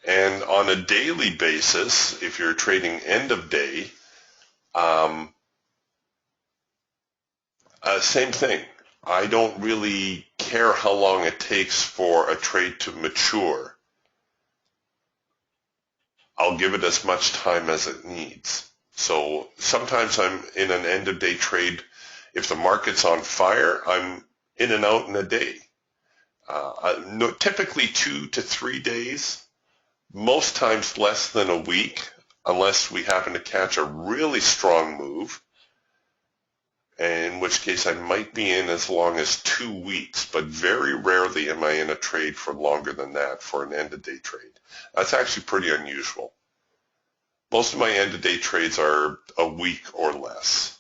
And on a daily basis, if you're trading end of day, same thing. I don't really care how long it takes for a trade to mature. I'll give it as much time as it needs. So sometimes I'm in an end of day trade. If the market's on fire, I'm in and out in a day. Typically 2 to 3 days, most times less than a week, unless we happen to catch a really strong move, in which case I might be in as long as 2 weeks, but very rarely am I in a trade for longer than that for an end-of-day trade. That's actually pretty unusual. Most of my end-of-day trades are a week or less.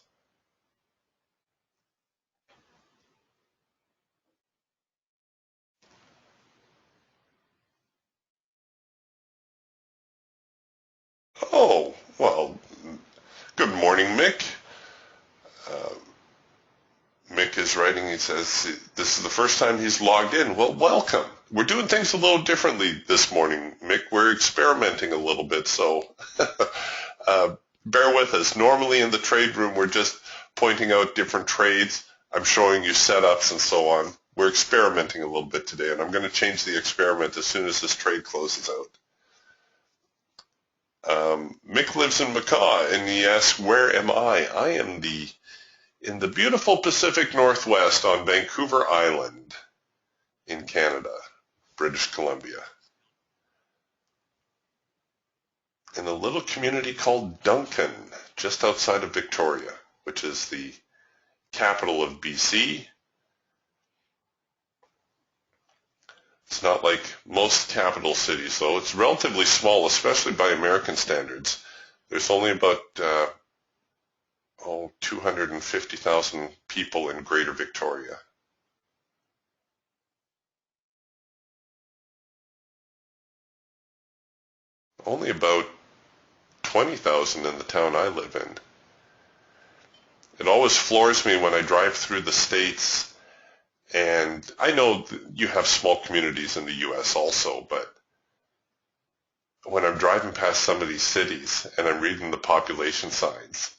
Oh, well, good morning, Mick. Mick is writing, he says, this is the first time he's logged in. Well, welcome. We're doing things a little differently this morning, Mick. We're experimenting a little bit, so bear with us. Normally in the trade room, we're just pointing out different trades. I'm showing you setups and so on. We're experimenting a little bit today, and I'm going to change the experiment as soon as this trade closes out. Mick lives in Macaw, and he asks, where am I? I am in the beautiful Pacific Northwest on Vancouver Island in Canada, British Columbia, in a little community called Duncan, just outside of Victoria, which is the capital of BC. It's not like most capital cities, though. It's relatively small, especially by American standards. There's only about 250,000 people in Greater Victoria. Only about 20,000 in the town I live in. It always floors me when I drive through the States, and I know you have small communities in the U.S. also, but when I'm driving past some of these cities and I'm reading the population signs,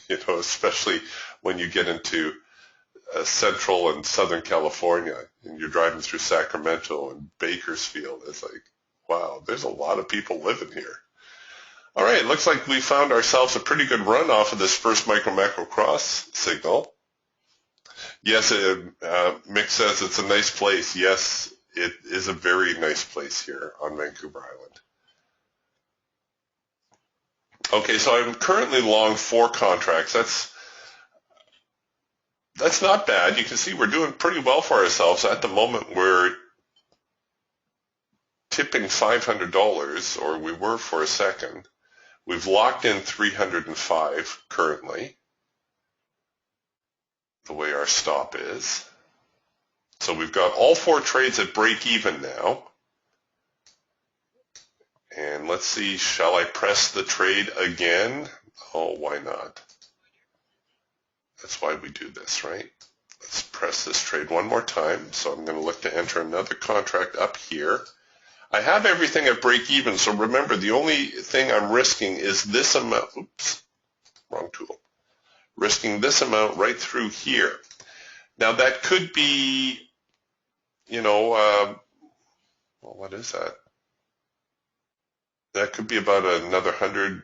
especially when you get into Central and Southern California and you're driving through Sacramento and Bakersfield, it's like, wow, there's a lot of people living here. All right, looks like we found ourselves a pretty good run off of this first micro-macro cross signal. Yes, Mick says it's a nice place. Yes, it is a very nice place here on Vancouver Island. Okay, so I'm currently long 4 contracts. That's not bad. You can see we're doing pretty well for ourselves. At the moment, we're tipping $500, or we were for a second. We've locked in 305 currently, the way our stop is. So we've got all 4 trades at break even now. And let's see, shall I press the trade again? Oh, why not? That's why we do this, right? Let's press this trade one more time. So I'm going to look to enter another contract up here. I have everything at break even, so remember the only thing I'm risking is this amount. Oops, wrong tool. Risking this amount right through here. Now that could be, well, what is that? That could be about another $150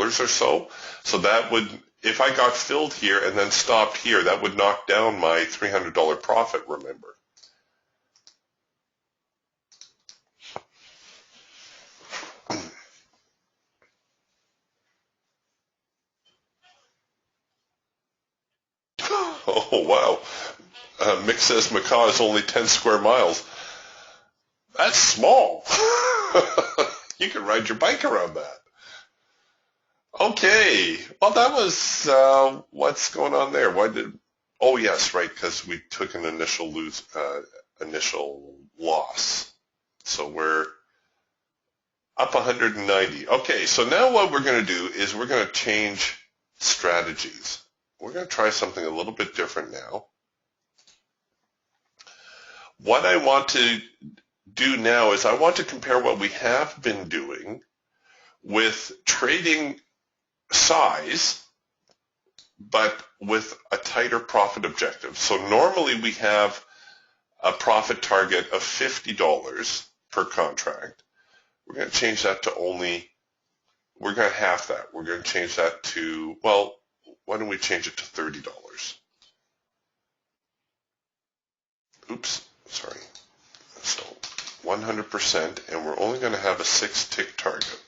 or so. So that would, if I got filled here and then stopped here, that would knock down my $300 profit, remember. Oh, wow. Mick says Macaw is only 10 square miles. That's small. You can ride your bike around that. Okay. Well, that was, what's going on there? Oh, yes, right, because we took an initial loss. So we're up 190. Okay, so now what we're going to do is we're going to change strategies. We're going to try something a little bit different now. What I want to do now is I want to compare what we have been doing with trading size, but with a tighter profit objective. So normally we have a profit target of $50 per contract. We're going to change that to we're going to half that. We're going to change that to, well, why don't we change it to $30? Oops, sorry. So 100%, and we're only going to have a 6-tick target.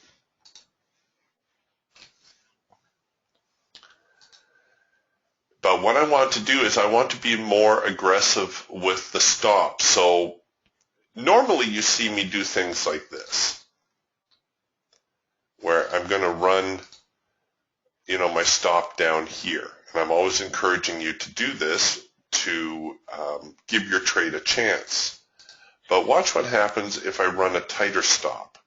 But what I want to do is I want to be more aggressive with the stop. So normally you see me do things like this, where I'm going to run, my stop down here. And I'm always encouraging you to do this to give your trade a chance. But watch what happens if I run a tighter stop.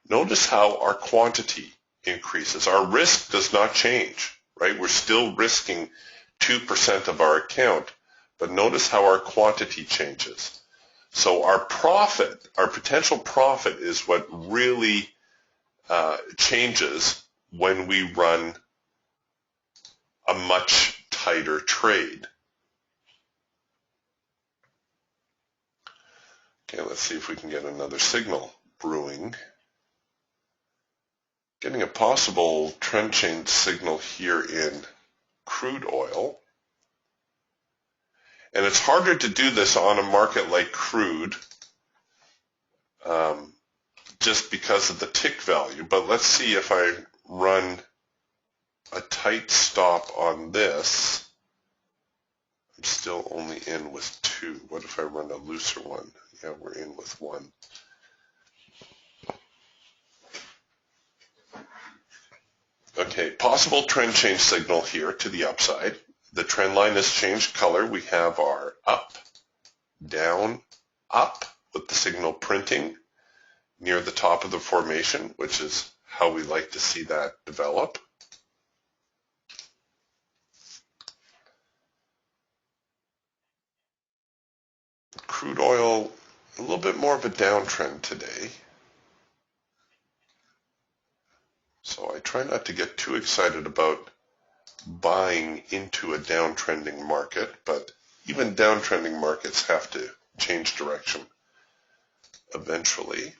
Notice how our quantity increases. Our risk does not change, right? We're still risking 2% of our account, but notice how our quantity changes. So our profit, our potential profit, is what really changes when we run a much tighter trade. Okay, let's see if we can get another signal brewing. Getting a possible trend change signal here in crude oil. And it's harder to do this on a market like crude just because of the tick value. But let's see if I run a tight stop on this. I'm still only in with 2. What if I run a looser one? Yeah, we're in with 1. Okay, possible trend change signal here to the upside. The trend line has changed color. We have our up, down, up with the signal printing near the top of the formation, which is how we like to see that develop. Crude oil, a little bit more of a downtrend today. So I try not to get too excited about buying into a downtrending market, but even downtrending markets have to change direction eventually.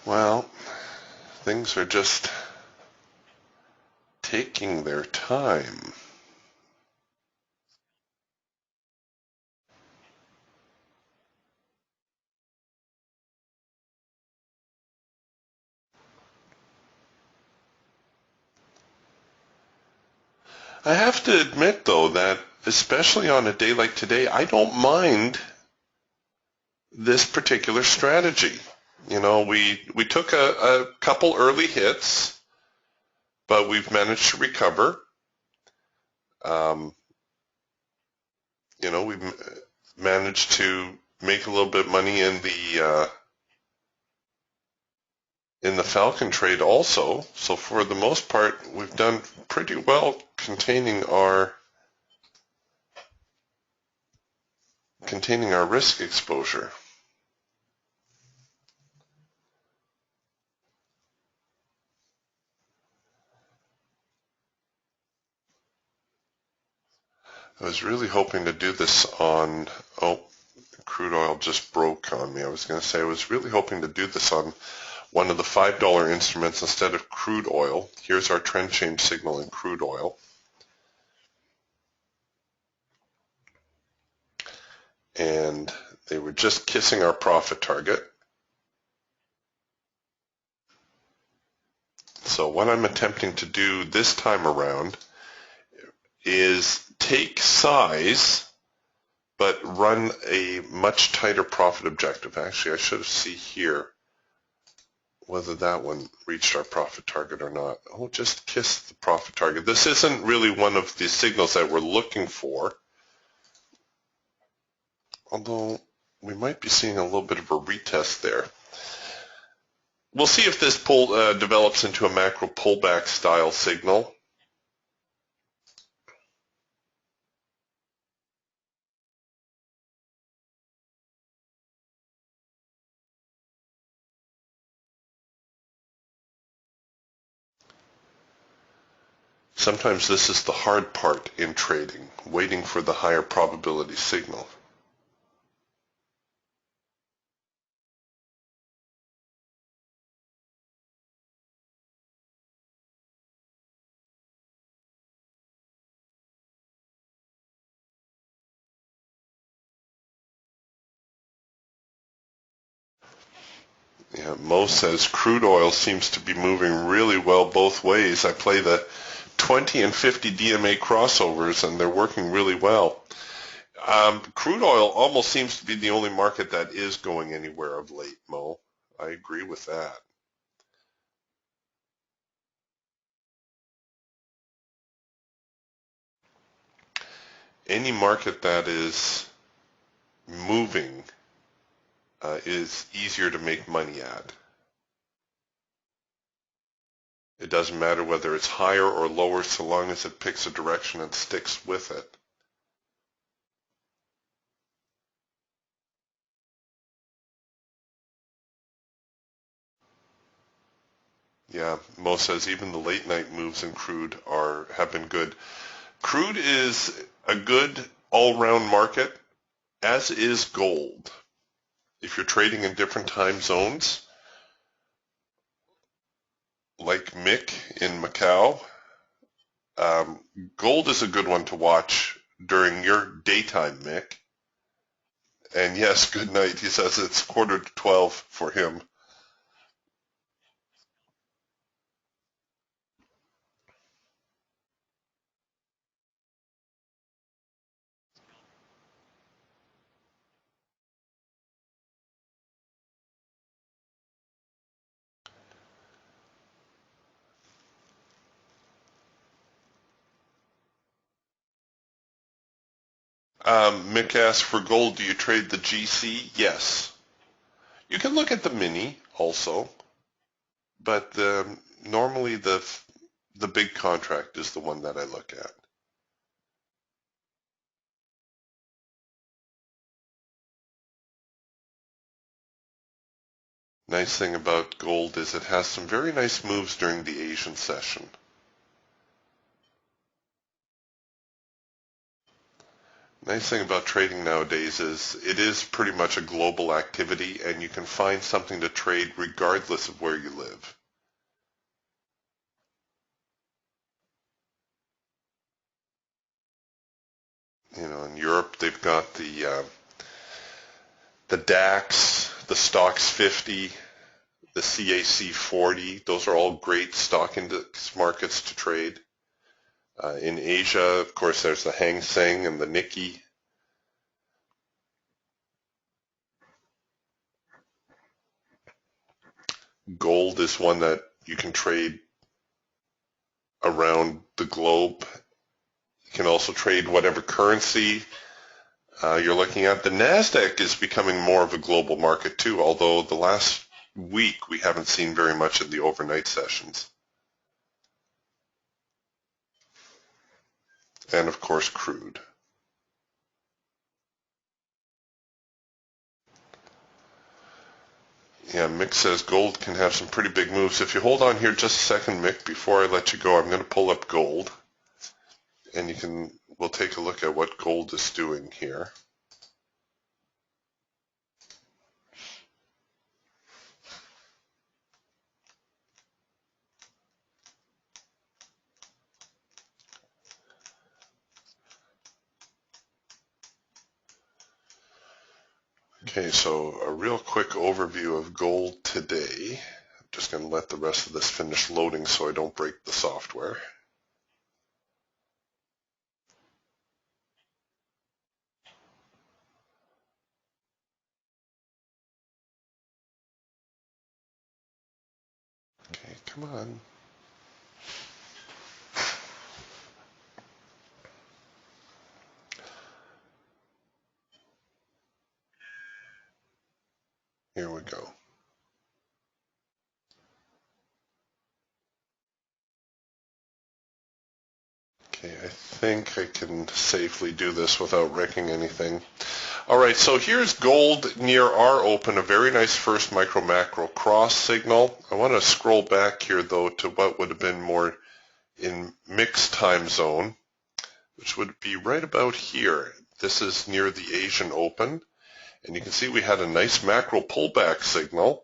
Well, things are just taking their time. I have to admit, though, that especially on a day like today, I don't mind this particular strategy. You know, we took a couple early hits, but we've managed to recover. You know, we've managed to make a little bit of money in the Falcon trade also. So for the most part, we've done pretty well containing our risk exposure. I was really hoping to do this on, crude oil just broke on me. I was going to say I was really hoping to do this on one of the $5 instruments instead of crude oil. Here's our trend change signal in crude oil. And they were just kissing our profit target. So what I'm attempting to do this time around is take size, but run a much tighter profit objective. Actually, I should see here whether that one reached our profit target or not. Oh, just kiss the profit target. This isn't really one of the signals that we're looking for, although we might be seeing a little bit of a retest there. We'll see if this pull develops into a macro pullback style signal. Sometimes this is the hard part in trading, waiting for the higher probability signal. Yeah, Mo says crude oil seems to be moving really well both ways. I play the 20 and 50 DMA crossovers, and they're working really well. Crude oil almost seems to be the only market that is going anywhere of late, Mo. I agree with that. Any market that is moving is easier to make money at. It doesn't matter whether it's higher or lower so long as it picks a direction and sticks with it. Yeah, Mo says even the late night moves in crude have been good. Crude is a good all-round market, as is gold. If you're trading in different time zones, like Mick in Macau, gold is a good one to watch during your daytime, Mick. And yes, good night. He says it's 11:45 for him. Mick asks, for gold, do you trade the GC? Yes. You can look at the mini also, but normally the big contract is the one that I look at. Nice thing about gold is it has some very nice moves during the Asian session. Nice thing about trading nowadays is it is pretty much a global activity, and you can find something to trade regardless of where you live. You know, in Europe they've got the DAX, the Stocks 50, the CAC 40. Those are all great stock index markets to trade. In Asia, of course, there's the Hang Seng and the Nikkei. Gold is one that you can trade around the globe. You can also trade whatever currency you're looking at. The NASDAQ is becoming more of a global market too, although the last week we haven't seen very much in the overnight sessions. And of course, crude. Yeah, Mick says gold can have some pretty big moves. If you hold on here just a second, Mick, before I let you go, I'm going to pull up gold, and we'll take a look at what gold is doing here. Okay, so a real quick overview of gold today. I'm just going to let the rest of this finish loading so I don't break the software. Okay, come on. Here we go. Okay, I think I can safely do this without wrecking anything. All right, so here's gold near our open, a very nice first micro-macro cross signal. I want to scroll back here, though, to what would have been more in mixed time zone, which would be right about here. This is near the Asian open, and you can see we had a nice macro pullback signal,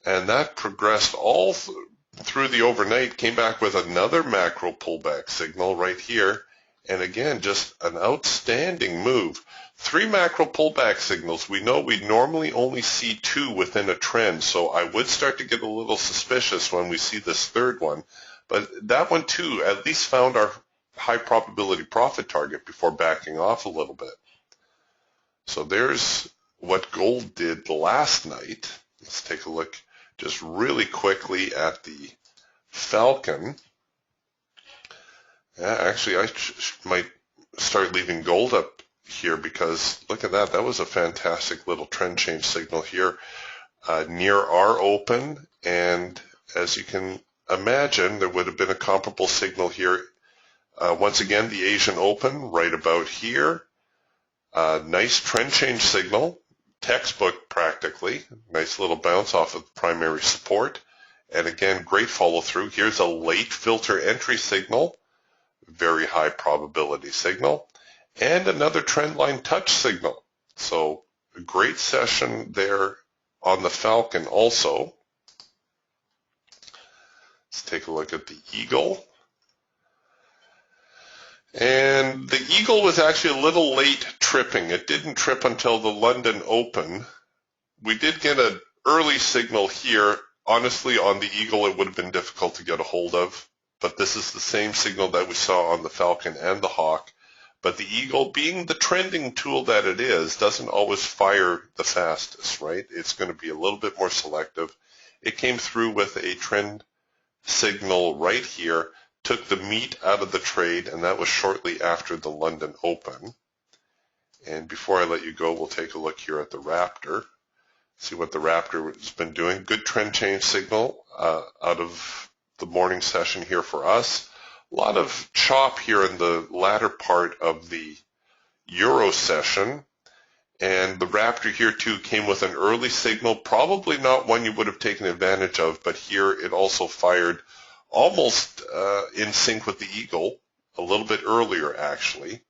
and that progressed all through the overnight, came back with another macro pullback signal right here, And again, just an outstanding move. 3 macro pullback signals. We know we normally only see 2 within a trend, so I would start to get a little suspicious when we see this third one. But that one too at least found our high probability profit target before backing off a little bit. So there's what gold did last night. Let's take a look just really quickly at the Falcon. Yeah, actually, I might start leaving gold up here because look at that. That was a fantastic little trend change signal here near our open. And as you can imagine, there would have been a comparable signal here. Once again, the Asian Open right about here. Nice trend change signal, textbook practically. Nice little bounce off of primary support. And again, great follow through. Here's a late filter entry signal. Very high probability signal, and another trend line touch signal. So a great session there on the Falcon also. Let's take a look at the Eagle. And the Eagle was actually a little late tripping. It didn't trip until the London Open. We did get an early signal here. Honestly, on the Eagle, it would have been difficult to get a hold of. But this is the same signal that we saw on the Falcon and the Hawk. But the Eagle, being the trending tool that it is, doesn't always fire the fastest, right? It's going to be a little bit more selective. It came through with a trend signal right here, took the meat out of the trade, and that was shortly after the London Open. And before I let you go, we'll take a look here at the Raptor. See what the Raptor has been doing. Good trend change signal out of the morning session here for us. A lot of chop here in the latter part of the Euro session. And the Raptor here too came with an early signal, probably not one you would have taken advantage of, but here it also fired almost in sync with the Eagle, a little bit earlier actually.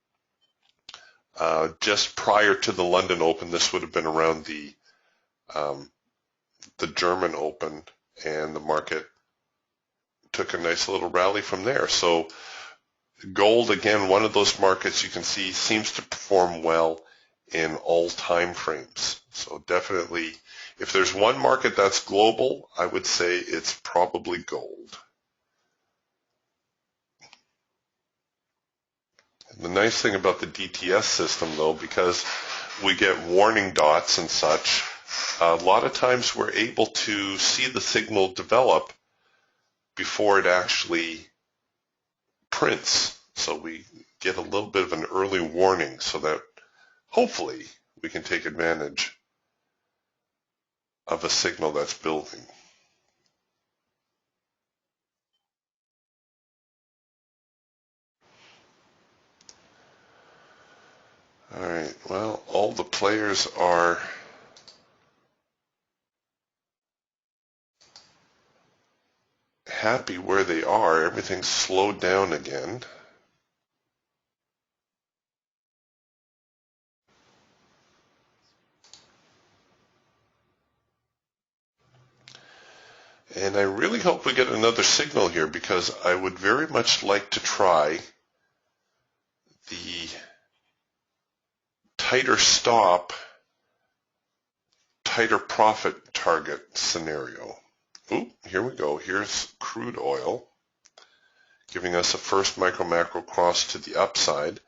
Just prior to the London Open, this would have been around the German Open, and the market took a nice little rally from there. So gold, again, one of those markets you can see seems to perform well in all time frames. So definitely, if there's one market that's global, I would say it's probably gold. And the nice thing about the DTS system, though, because we get warning dots and such, a lot of times we're able to see the signal develop before it actually prints. So we get a little bit of an early warning so that hopefully we can take advantage of a signal that's building. All right, well, all the players are happy where they are. Everything's slowed down again. And I really hope we get another signal here, because I would very much like to try the tighter stop, tighter profit target scenario. Ooh, here we go. Here's crude oil giving us a first micro-macro cross to the upside.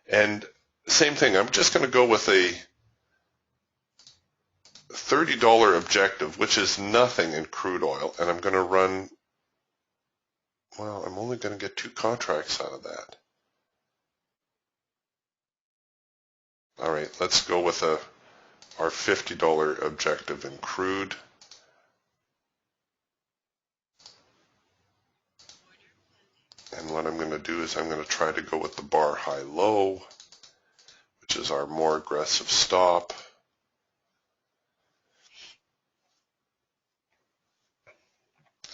And same thing, I'm just going to go with a $30 objective, which is nothing in crude oil, and I'm going to run, well, I'm only going to get 2 contracts out of that. All right, let's go with our $50 objective in crude. And what I'm going to do is I'm going to try to go with the bar high-low, which is our more aggressive stop.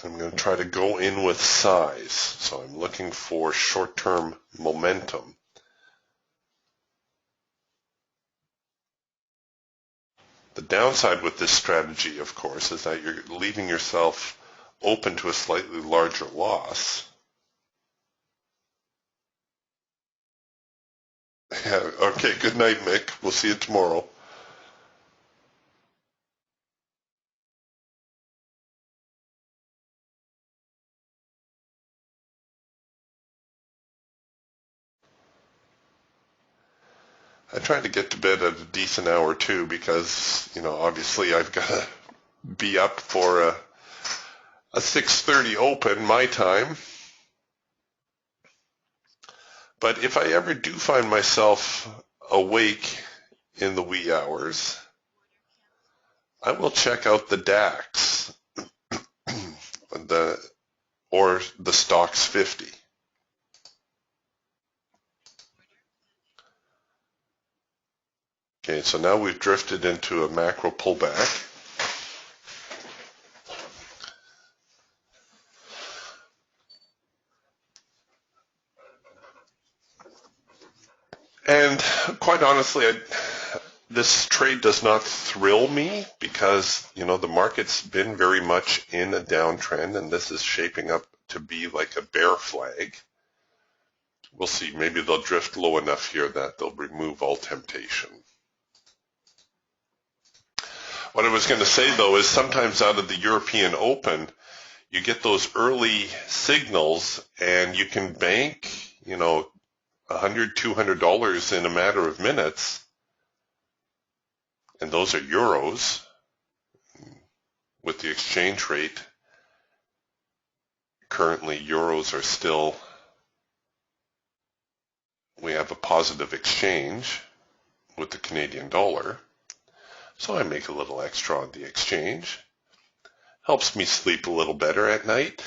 I'm going to try to go in with size. So I'm looking for short-term momentum. The downside with this strategy, of course, is that you're leaving yourself open to a slightly larger loss. Yeah, okay, good night, Mick. We'll see you tomorrow. I try to get to bed at a decent hour too because, obviously I've got to be up for a 6:30 open my time. But if I ever do find myself awake in the wee hours, I will check out the DAX or the Stocks 50. Okay, so now we've drifted into a macro pullback. And quite honestly, this trade does not thrill me because, the market's been very much in a downtrend, and this is shaping up to be like a bear flag. We'll see. Maybe they'll drift low enough here that they'll remove all temptation. What I was going to say, though, is sometimes out of the European Open, you get those early signals and you can bank, $100, $200 in a matter of minutes. And those are euros with the exchange rate. Currently, euros are still, we have a positive exchange with the Canadian dollar. So I make a little extra on the exchange. Helps me sleep a little better at night.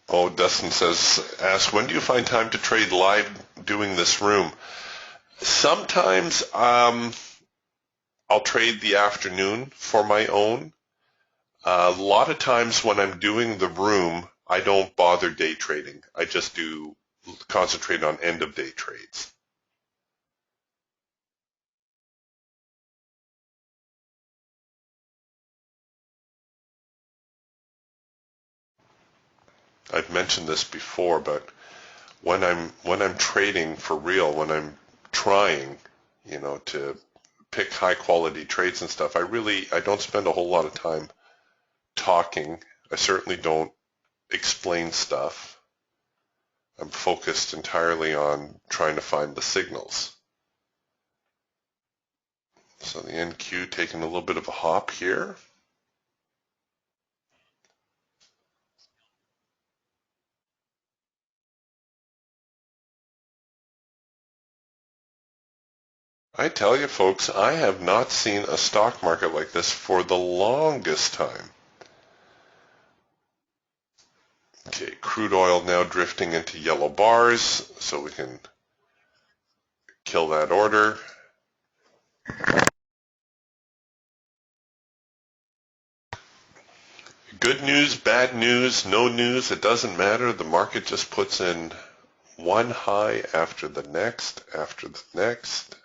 Oh, Dustin asks, when do you find time to trade live doing this room? Sometimes I'll trade the afternoon for my own. A lot of times when I'm doing the room, I don't bother day trading. I just concentrate on end of day trades. I've mentioned this before, but when I'm trading for real, when I'm trying, to pick high quality trades and stuff, I don't spend a whole lot of time talking. I certainly don't explain stuff. I'm focused entirely on trying to find the signals. So the NQ taking a little bit of a hop here. I tell you folks, I have not seen a stock market like this for the longest time. Okay, crude oil now drifting into yellow bars, so we can kill that order. Good news, bad news, no news, it doesn't matter. The market just puts in one high after the next, after the next.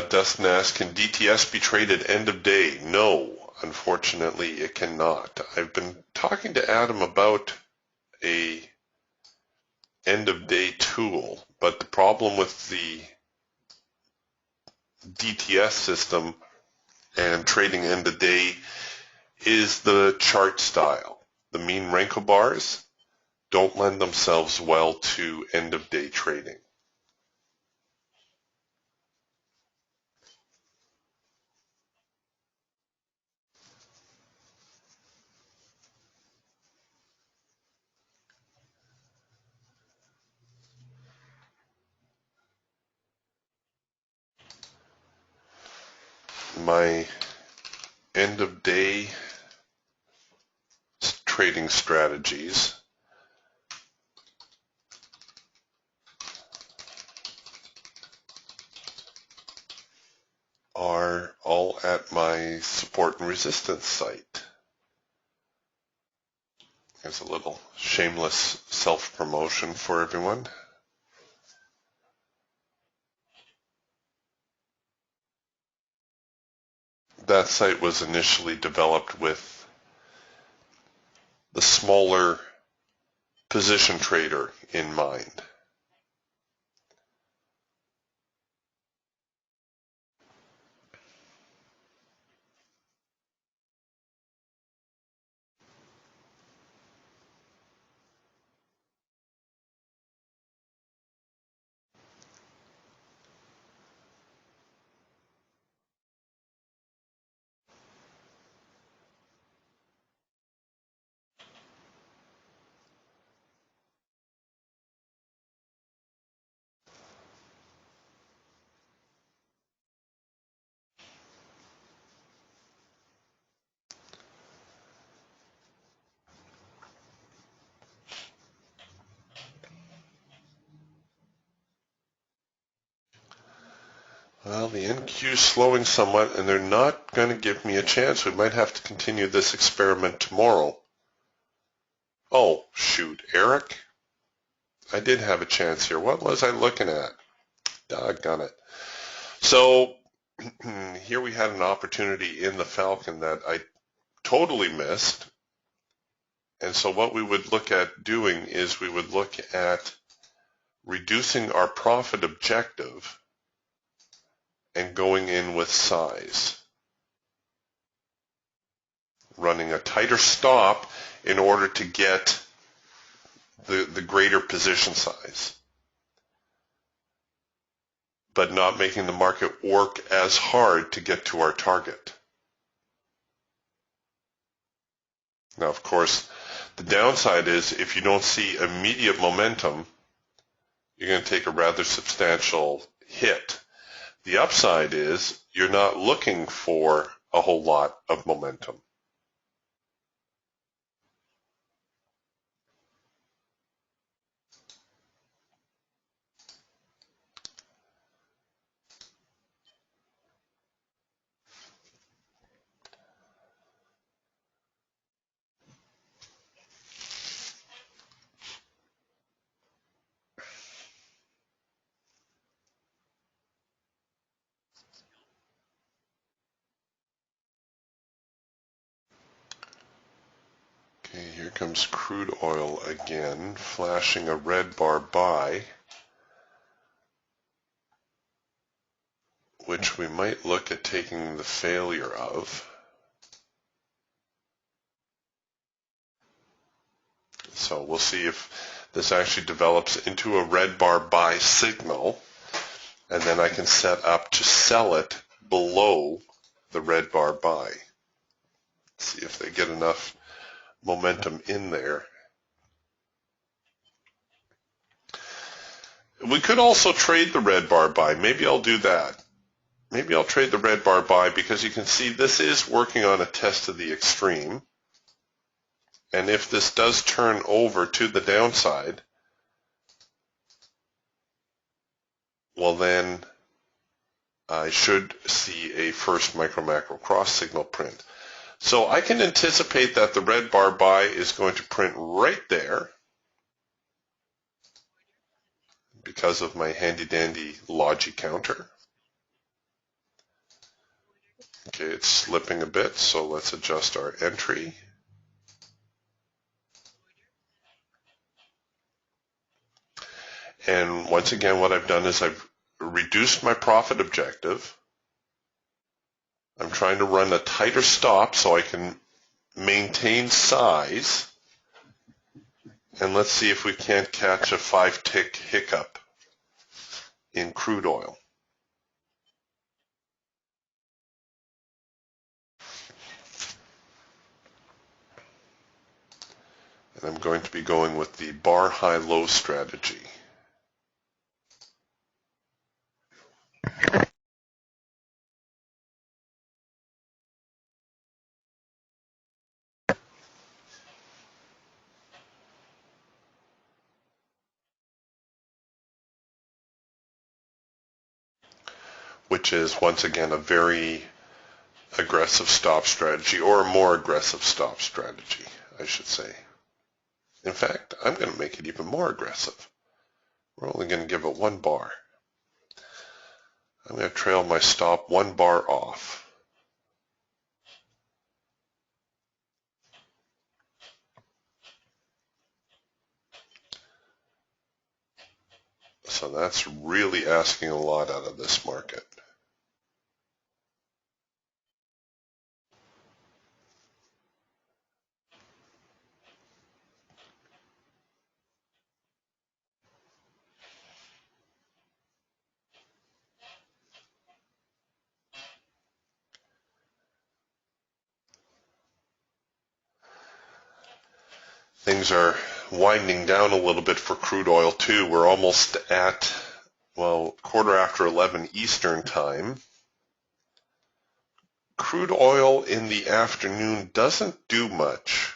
Dustin asks, can DTS be traded end of day? No, unfortunately it cannot. I've been talking to Adam about a end of day tool, but the problem with the DTS system and trading end of day is the chart style. The mean Renko bars don't lend themselves well to end of day trading. My end of day trading strategies are all at my support and resistance site. There's a little shameless self-promotion for everyone. that site was initially developed with the smaller position trader in mind. Well, the NQ is slowing somewhat, and they're not going to give me a chance. We might have to continue this experiment tomorrow. Oh, shoot, Eric? I did have a chance here. What was I looking at? Doggone it. So here we had an opportunity in the Falcon that I totally missed. And so what we would look at doing is we would look at reducing our profit objective and going in with size. Running a tighter stop in order to get the greater position size, but not making the market work as hard to get to our target. Now, of course, the downside is if you don't see immediate momentum, you're going to take a rather substantial hit. The upside is you're not looking for a whole lot of momentum. Okay, here comes crude oil again, flashing a red bar buy, which we might look at taking the failure of. So we'll see if this actually develops into a red bar buy signal, and then I can set up to sell it below the red bar buy. See if they get enough momentum in there. We could also trade the red bar buy. Maybe I'll do that. Maybe I'll trade the red bar buy because you can see this is working on a test of the extreme. And if this does turn over to the downside, well then I should see a first micro-macro cross signal print. So I can anticipate that the red bar buy is going to print right there because of my handy-dandy logi counter. Okay, it's slipping a bit, so let's adjust our entry. And once again, what I've done is I've reduced my profit objective. I'm trying to run a tighter stop so I can maintain size. And let's see if we can't catch a 5-tick hiccup in crude oil. And I'm going to be going with the bar high-low strategy. Which is, once again, a very aggressive stop strategy, or a more aggressive stop strategy, I should say. In fact, I'm going to make it even more aggressive. We're only going to give it 1 bar. I'm going to trail my stop 1 bar off. So that's really asking a lot out of this market. Things are winding down a little bit for crude oil too. We're almost at, well, 11:15 Eastern time. Crude oil in the afternoon doesn't do much.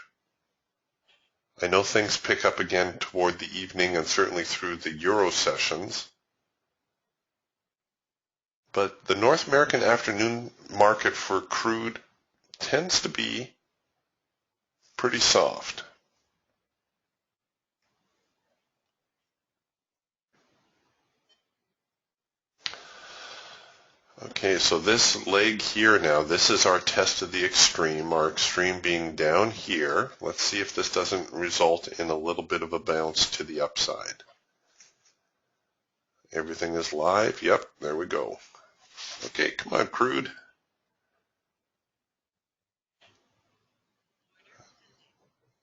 I know things pick up again toward the evening and certainly through the Euro sessions. But the North American afternoon market for crude tends to be pretty soft. Okay, so this leg here now, this is our test of the extreme, our extreme being down here. Let's see if this doesn't result in a little bit of a bounce to the upside. Everything is live. Yep, there we go. Okay, come on, crude.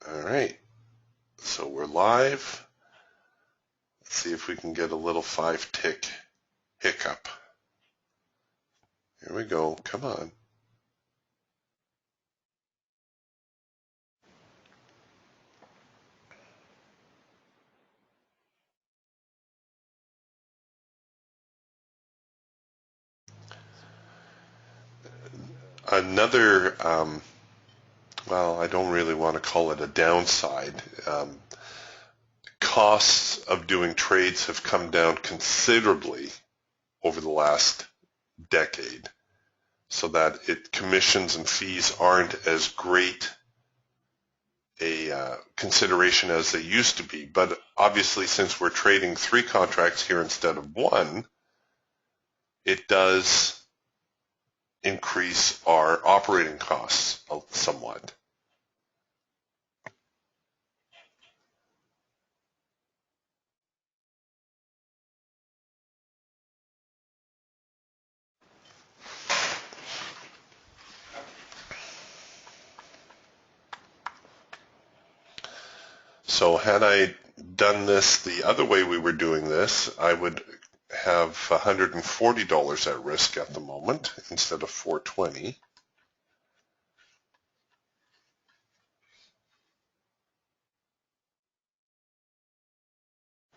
All right, so we're live. Let's see if we can get a little 5-tick hiccup. Here we go. Come on. Another, well, I don't really want to call it a downside. Costs of doing trades have come down considerably over the last decade, so that commissions and fees aren't as great a consideration as they used to be. But obviously, since we're trading 3 contracts here instead of 1, it does increase our operating costs somewhat. So had I done this the other way we were doing this, I would have $140 at risk at the moment instead of $420.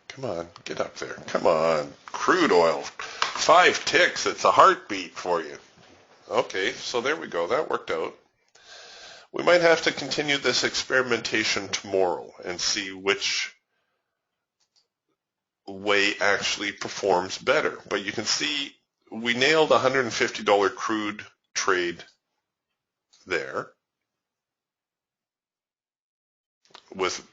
Come on, get up there. Come on. Crude oil. 5 ticks. It's a heartbeat for you. Okay, so there we go. That worked out. We might have to continue this experimentation tomorrow and see which way actually performs better. But you can see we nailed a $150 crude trade there with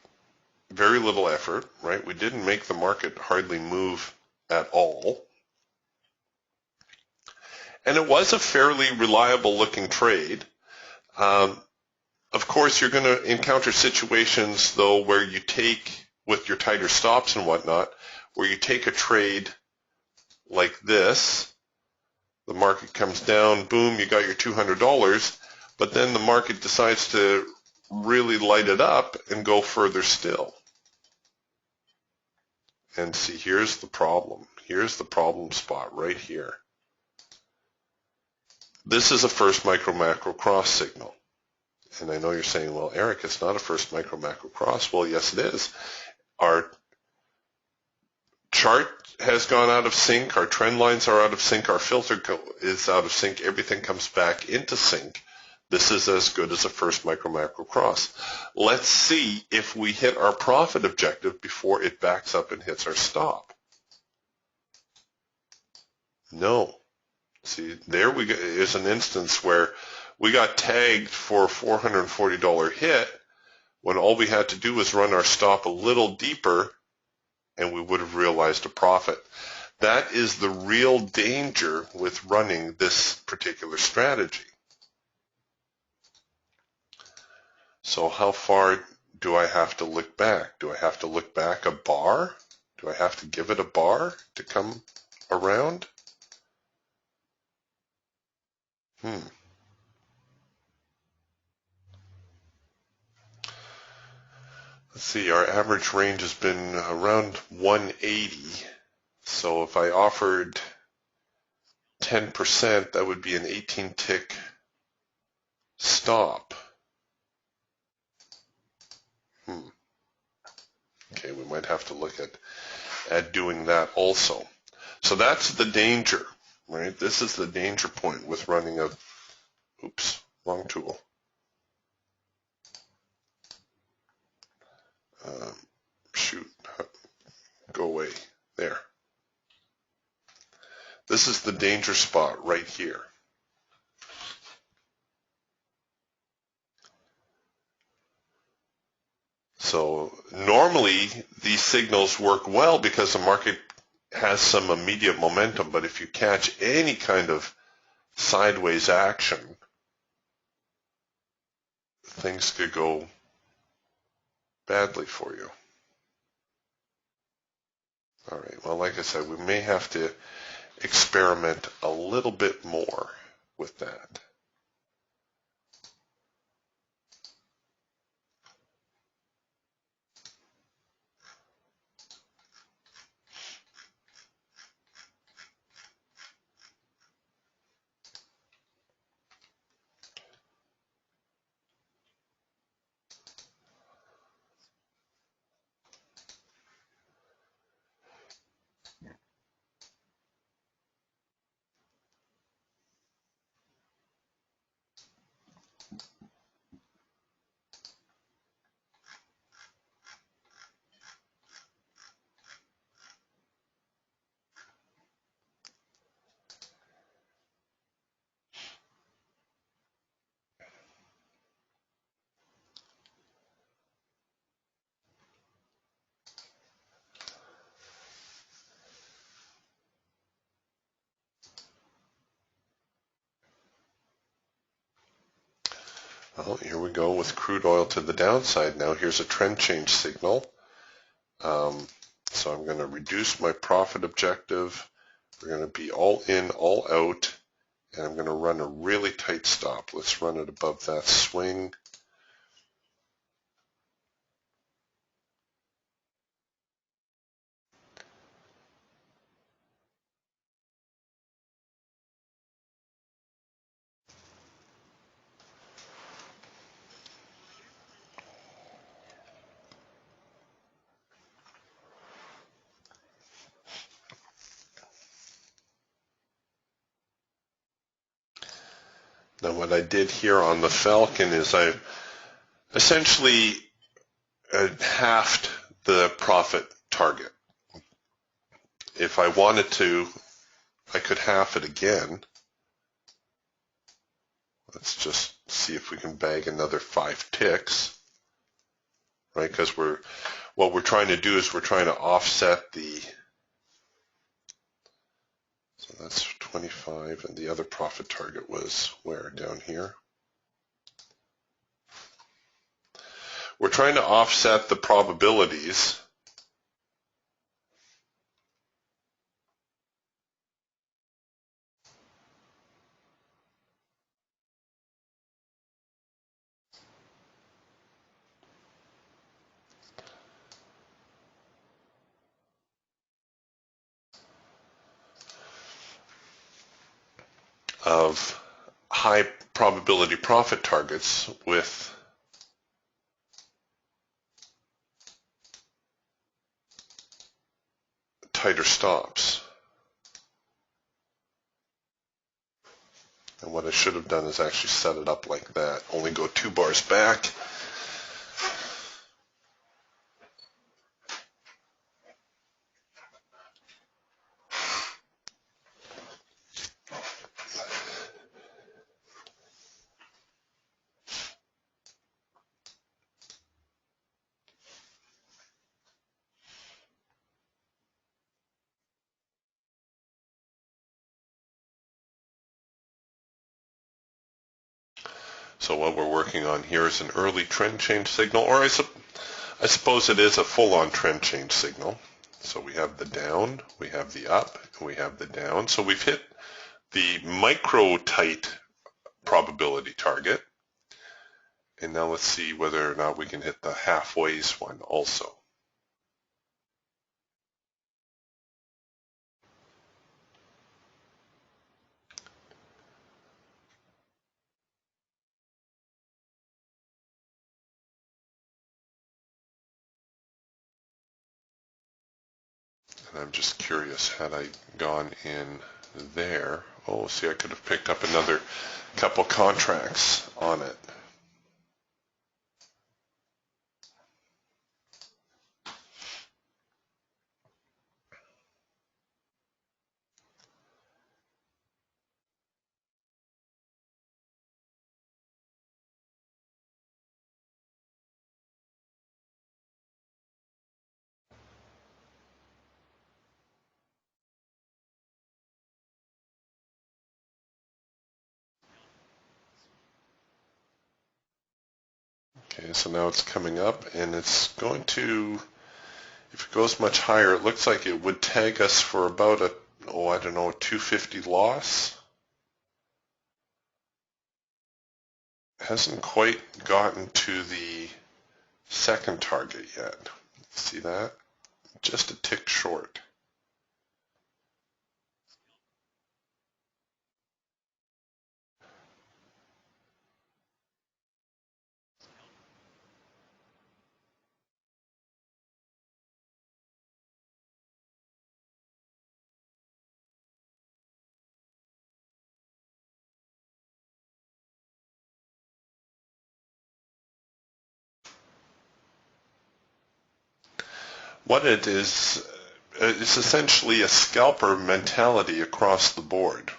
very little effort, right? We didn't make the market hardly move at all. And it was a fairly reliable looking trade. Of course, you're going to encounter situations, though, where you take, with your tighter stops and whatnot, where you take a trade like this, the market comes down, boom, you got your $200, but then the market decides to really light it up and go further still. And see, here's the problem. Here's the problem spot right here. This is a first micro-macro cross signal. And I know you're saying, well, Eric, it's not a first micro-macro cross. Well, yes, it is. Our chart has gone out of sync. Our trend lines are out of sync. Our filter is out of sync. Everything comes back into sync. This is as good as a first micro-macro cross. Let's see if we hit our profit objective before it backs up and hits our stop. No. See, there we go. Is an instance where we got tagged for a $440 hit when all we had to do was run our stop a little deeper and we would have realized a profit. That is the real danger with running this particular strategy. So how far do I have to look back? Do I have to look back a bar? Do I have to give it a bar to come around? Let's see, our average range has been around 180. So if I offered 10%, that would be an 18 tick stop. Okay, we might have to look at doing that also. So that's the danger, right? This is the danger point with running a, oops, wrong tool. Shoot, go away, there. This is the danger spot right here. So normally these signals work well because the market has some immediate momentum, but if you catch any kind of sideways action, things could go badly for you. All right, well, like I said, we may have to experiment a little bit more with that. Well, here we go with crude oil to the downside. Now here's a trend change signal. So I'm going to reduce my profit objective. We're going to be all in, all out, and I'm going to run a really tight stop. Let's run it above that swing. Now what I did here on the Falcon is I essentially halved the profit target. If I wanted to, I could half it again. Let's just see if we can bag another 5 ticks, right? Because what we're trying to do is we're trying to offset the, so that's 25, and the other profit target was where? Down here. We're trying to offset the probabilities of high probability profit targets with tighter stops. And what I should have done is actually set it up like that. Only go 2 bars back. So what we're working on here is an early trend change signal, or I suppose it is a full-on trend change signal. So we have the down, we have the up, and we have the down. So we've hit the micro tight probability target. And now let's see whether or not we can hit the halfways one also. And I'm just curious, had I gone in there, oh, see, I could have picked up another couple contracts on it. Okay, so now it's coming up, and it's going to, if it goes much higher, it looks like it would tag us for about a, oh, I don't know, a 250 loss. Hasn't quite gotten to the second target yet. See that? Just a tick short. What it is, it's essentially a scalper mentality across the board.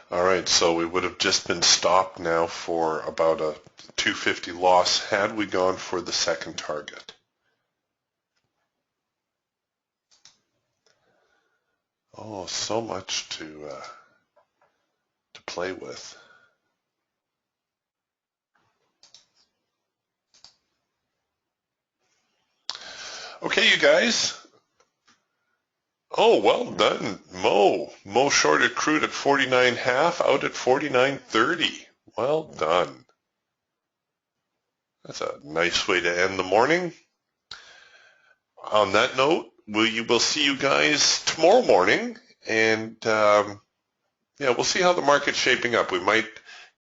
All right, so we would have just been stopped now for about a 250 loss had we gone for the second target. Oh, so much to play with. Okay, you guys. Oh, well done, Mo. Mo shorted crude at 49.5, out at 49.30. Well done. That's a nice way to end the morning. On that note, we'll see you guys tomorrow morning, and yeah, we'll see how the market's shaping up. We might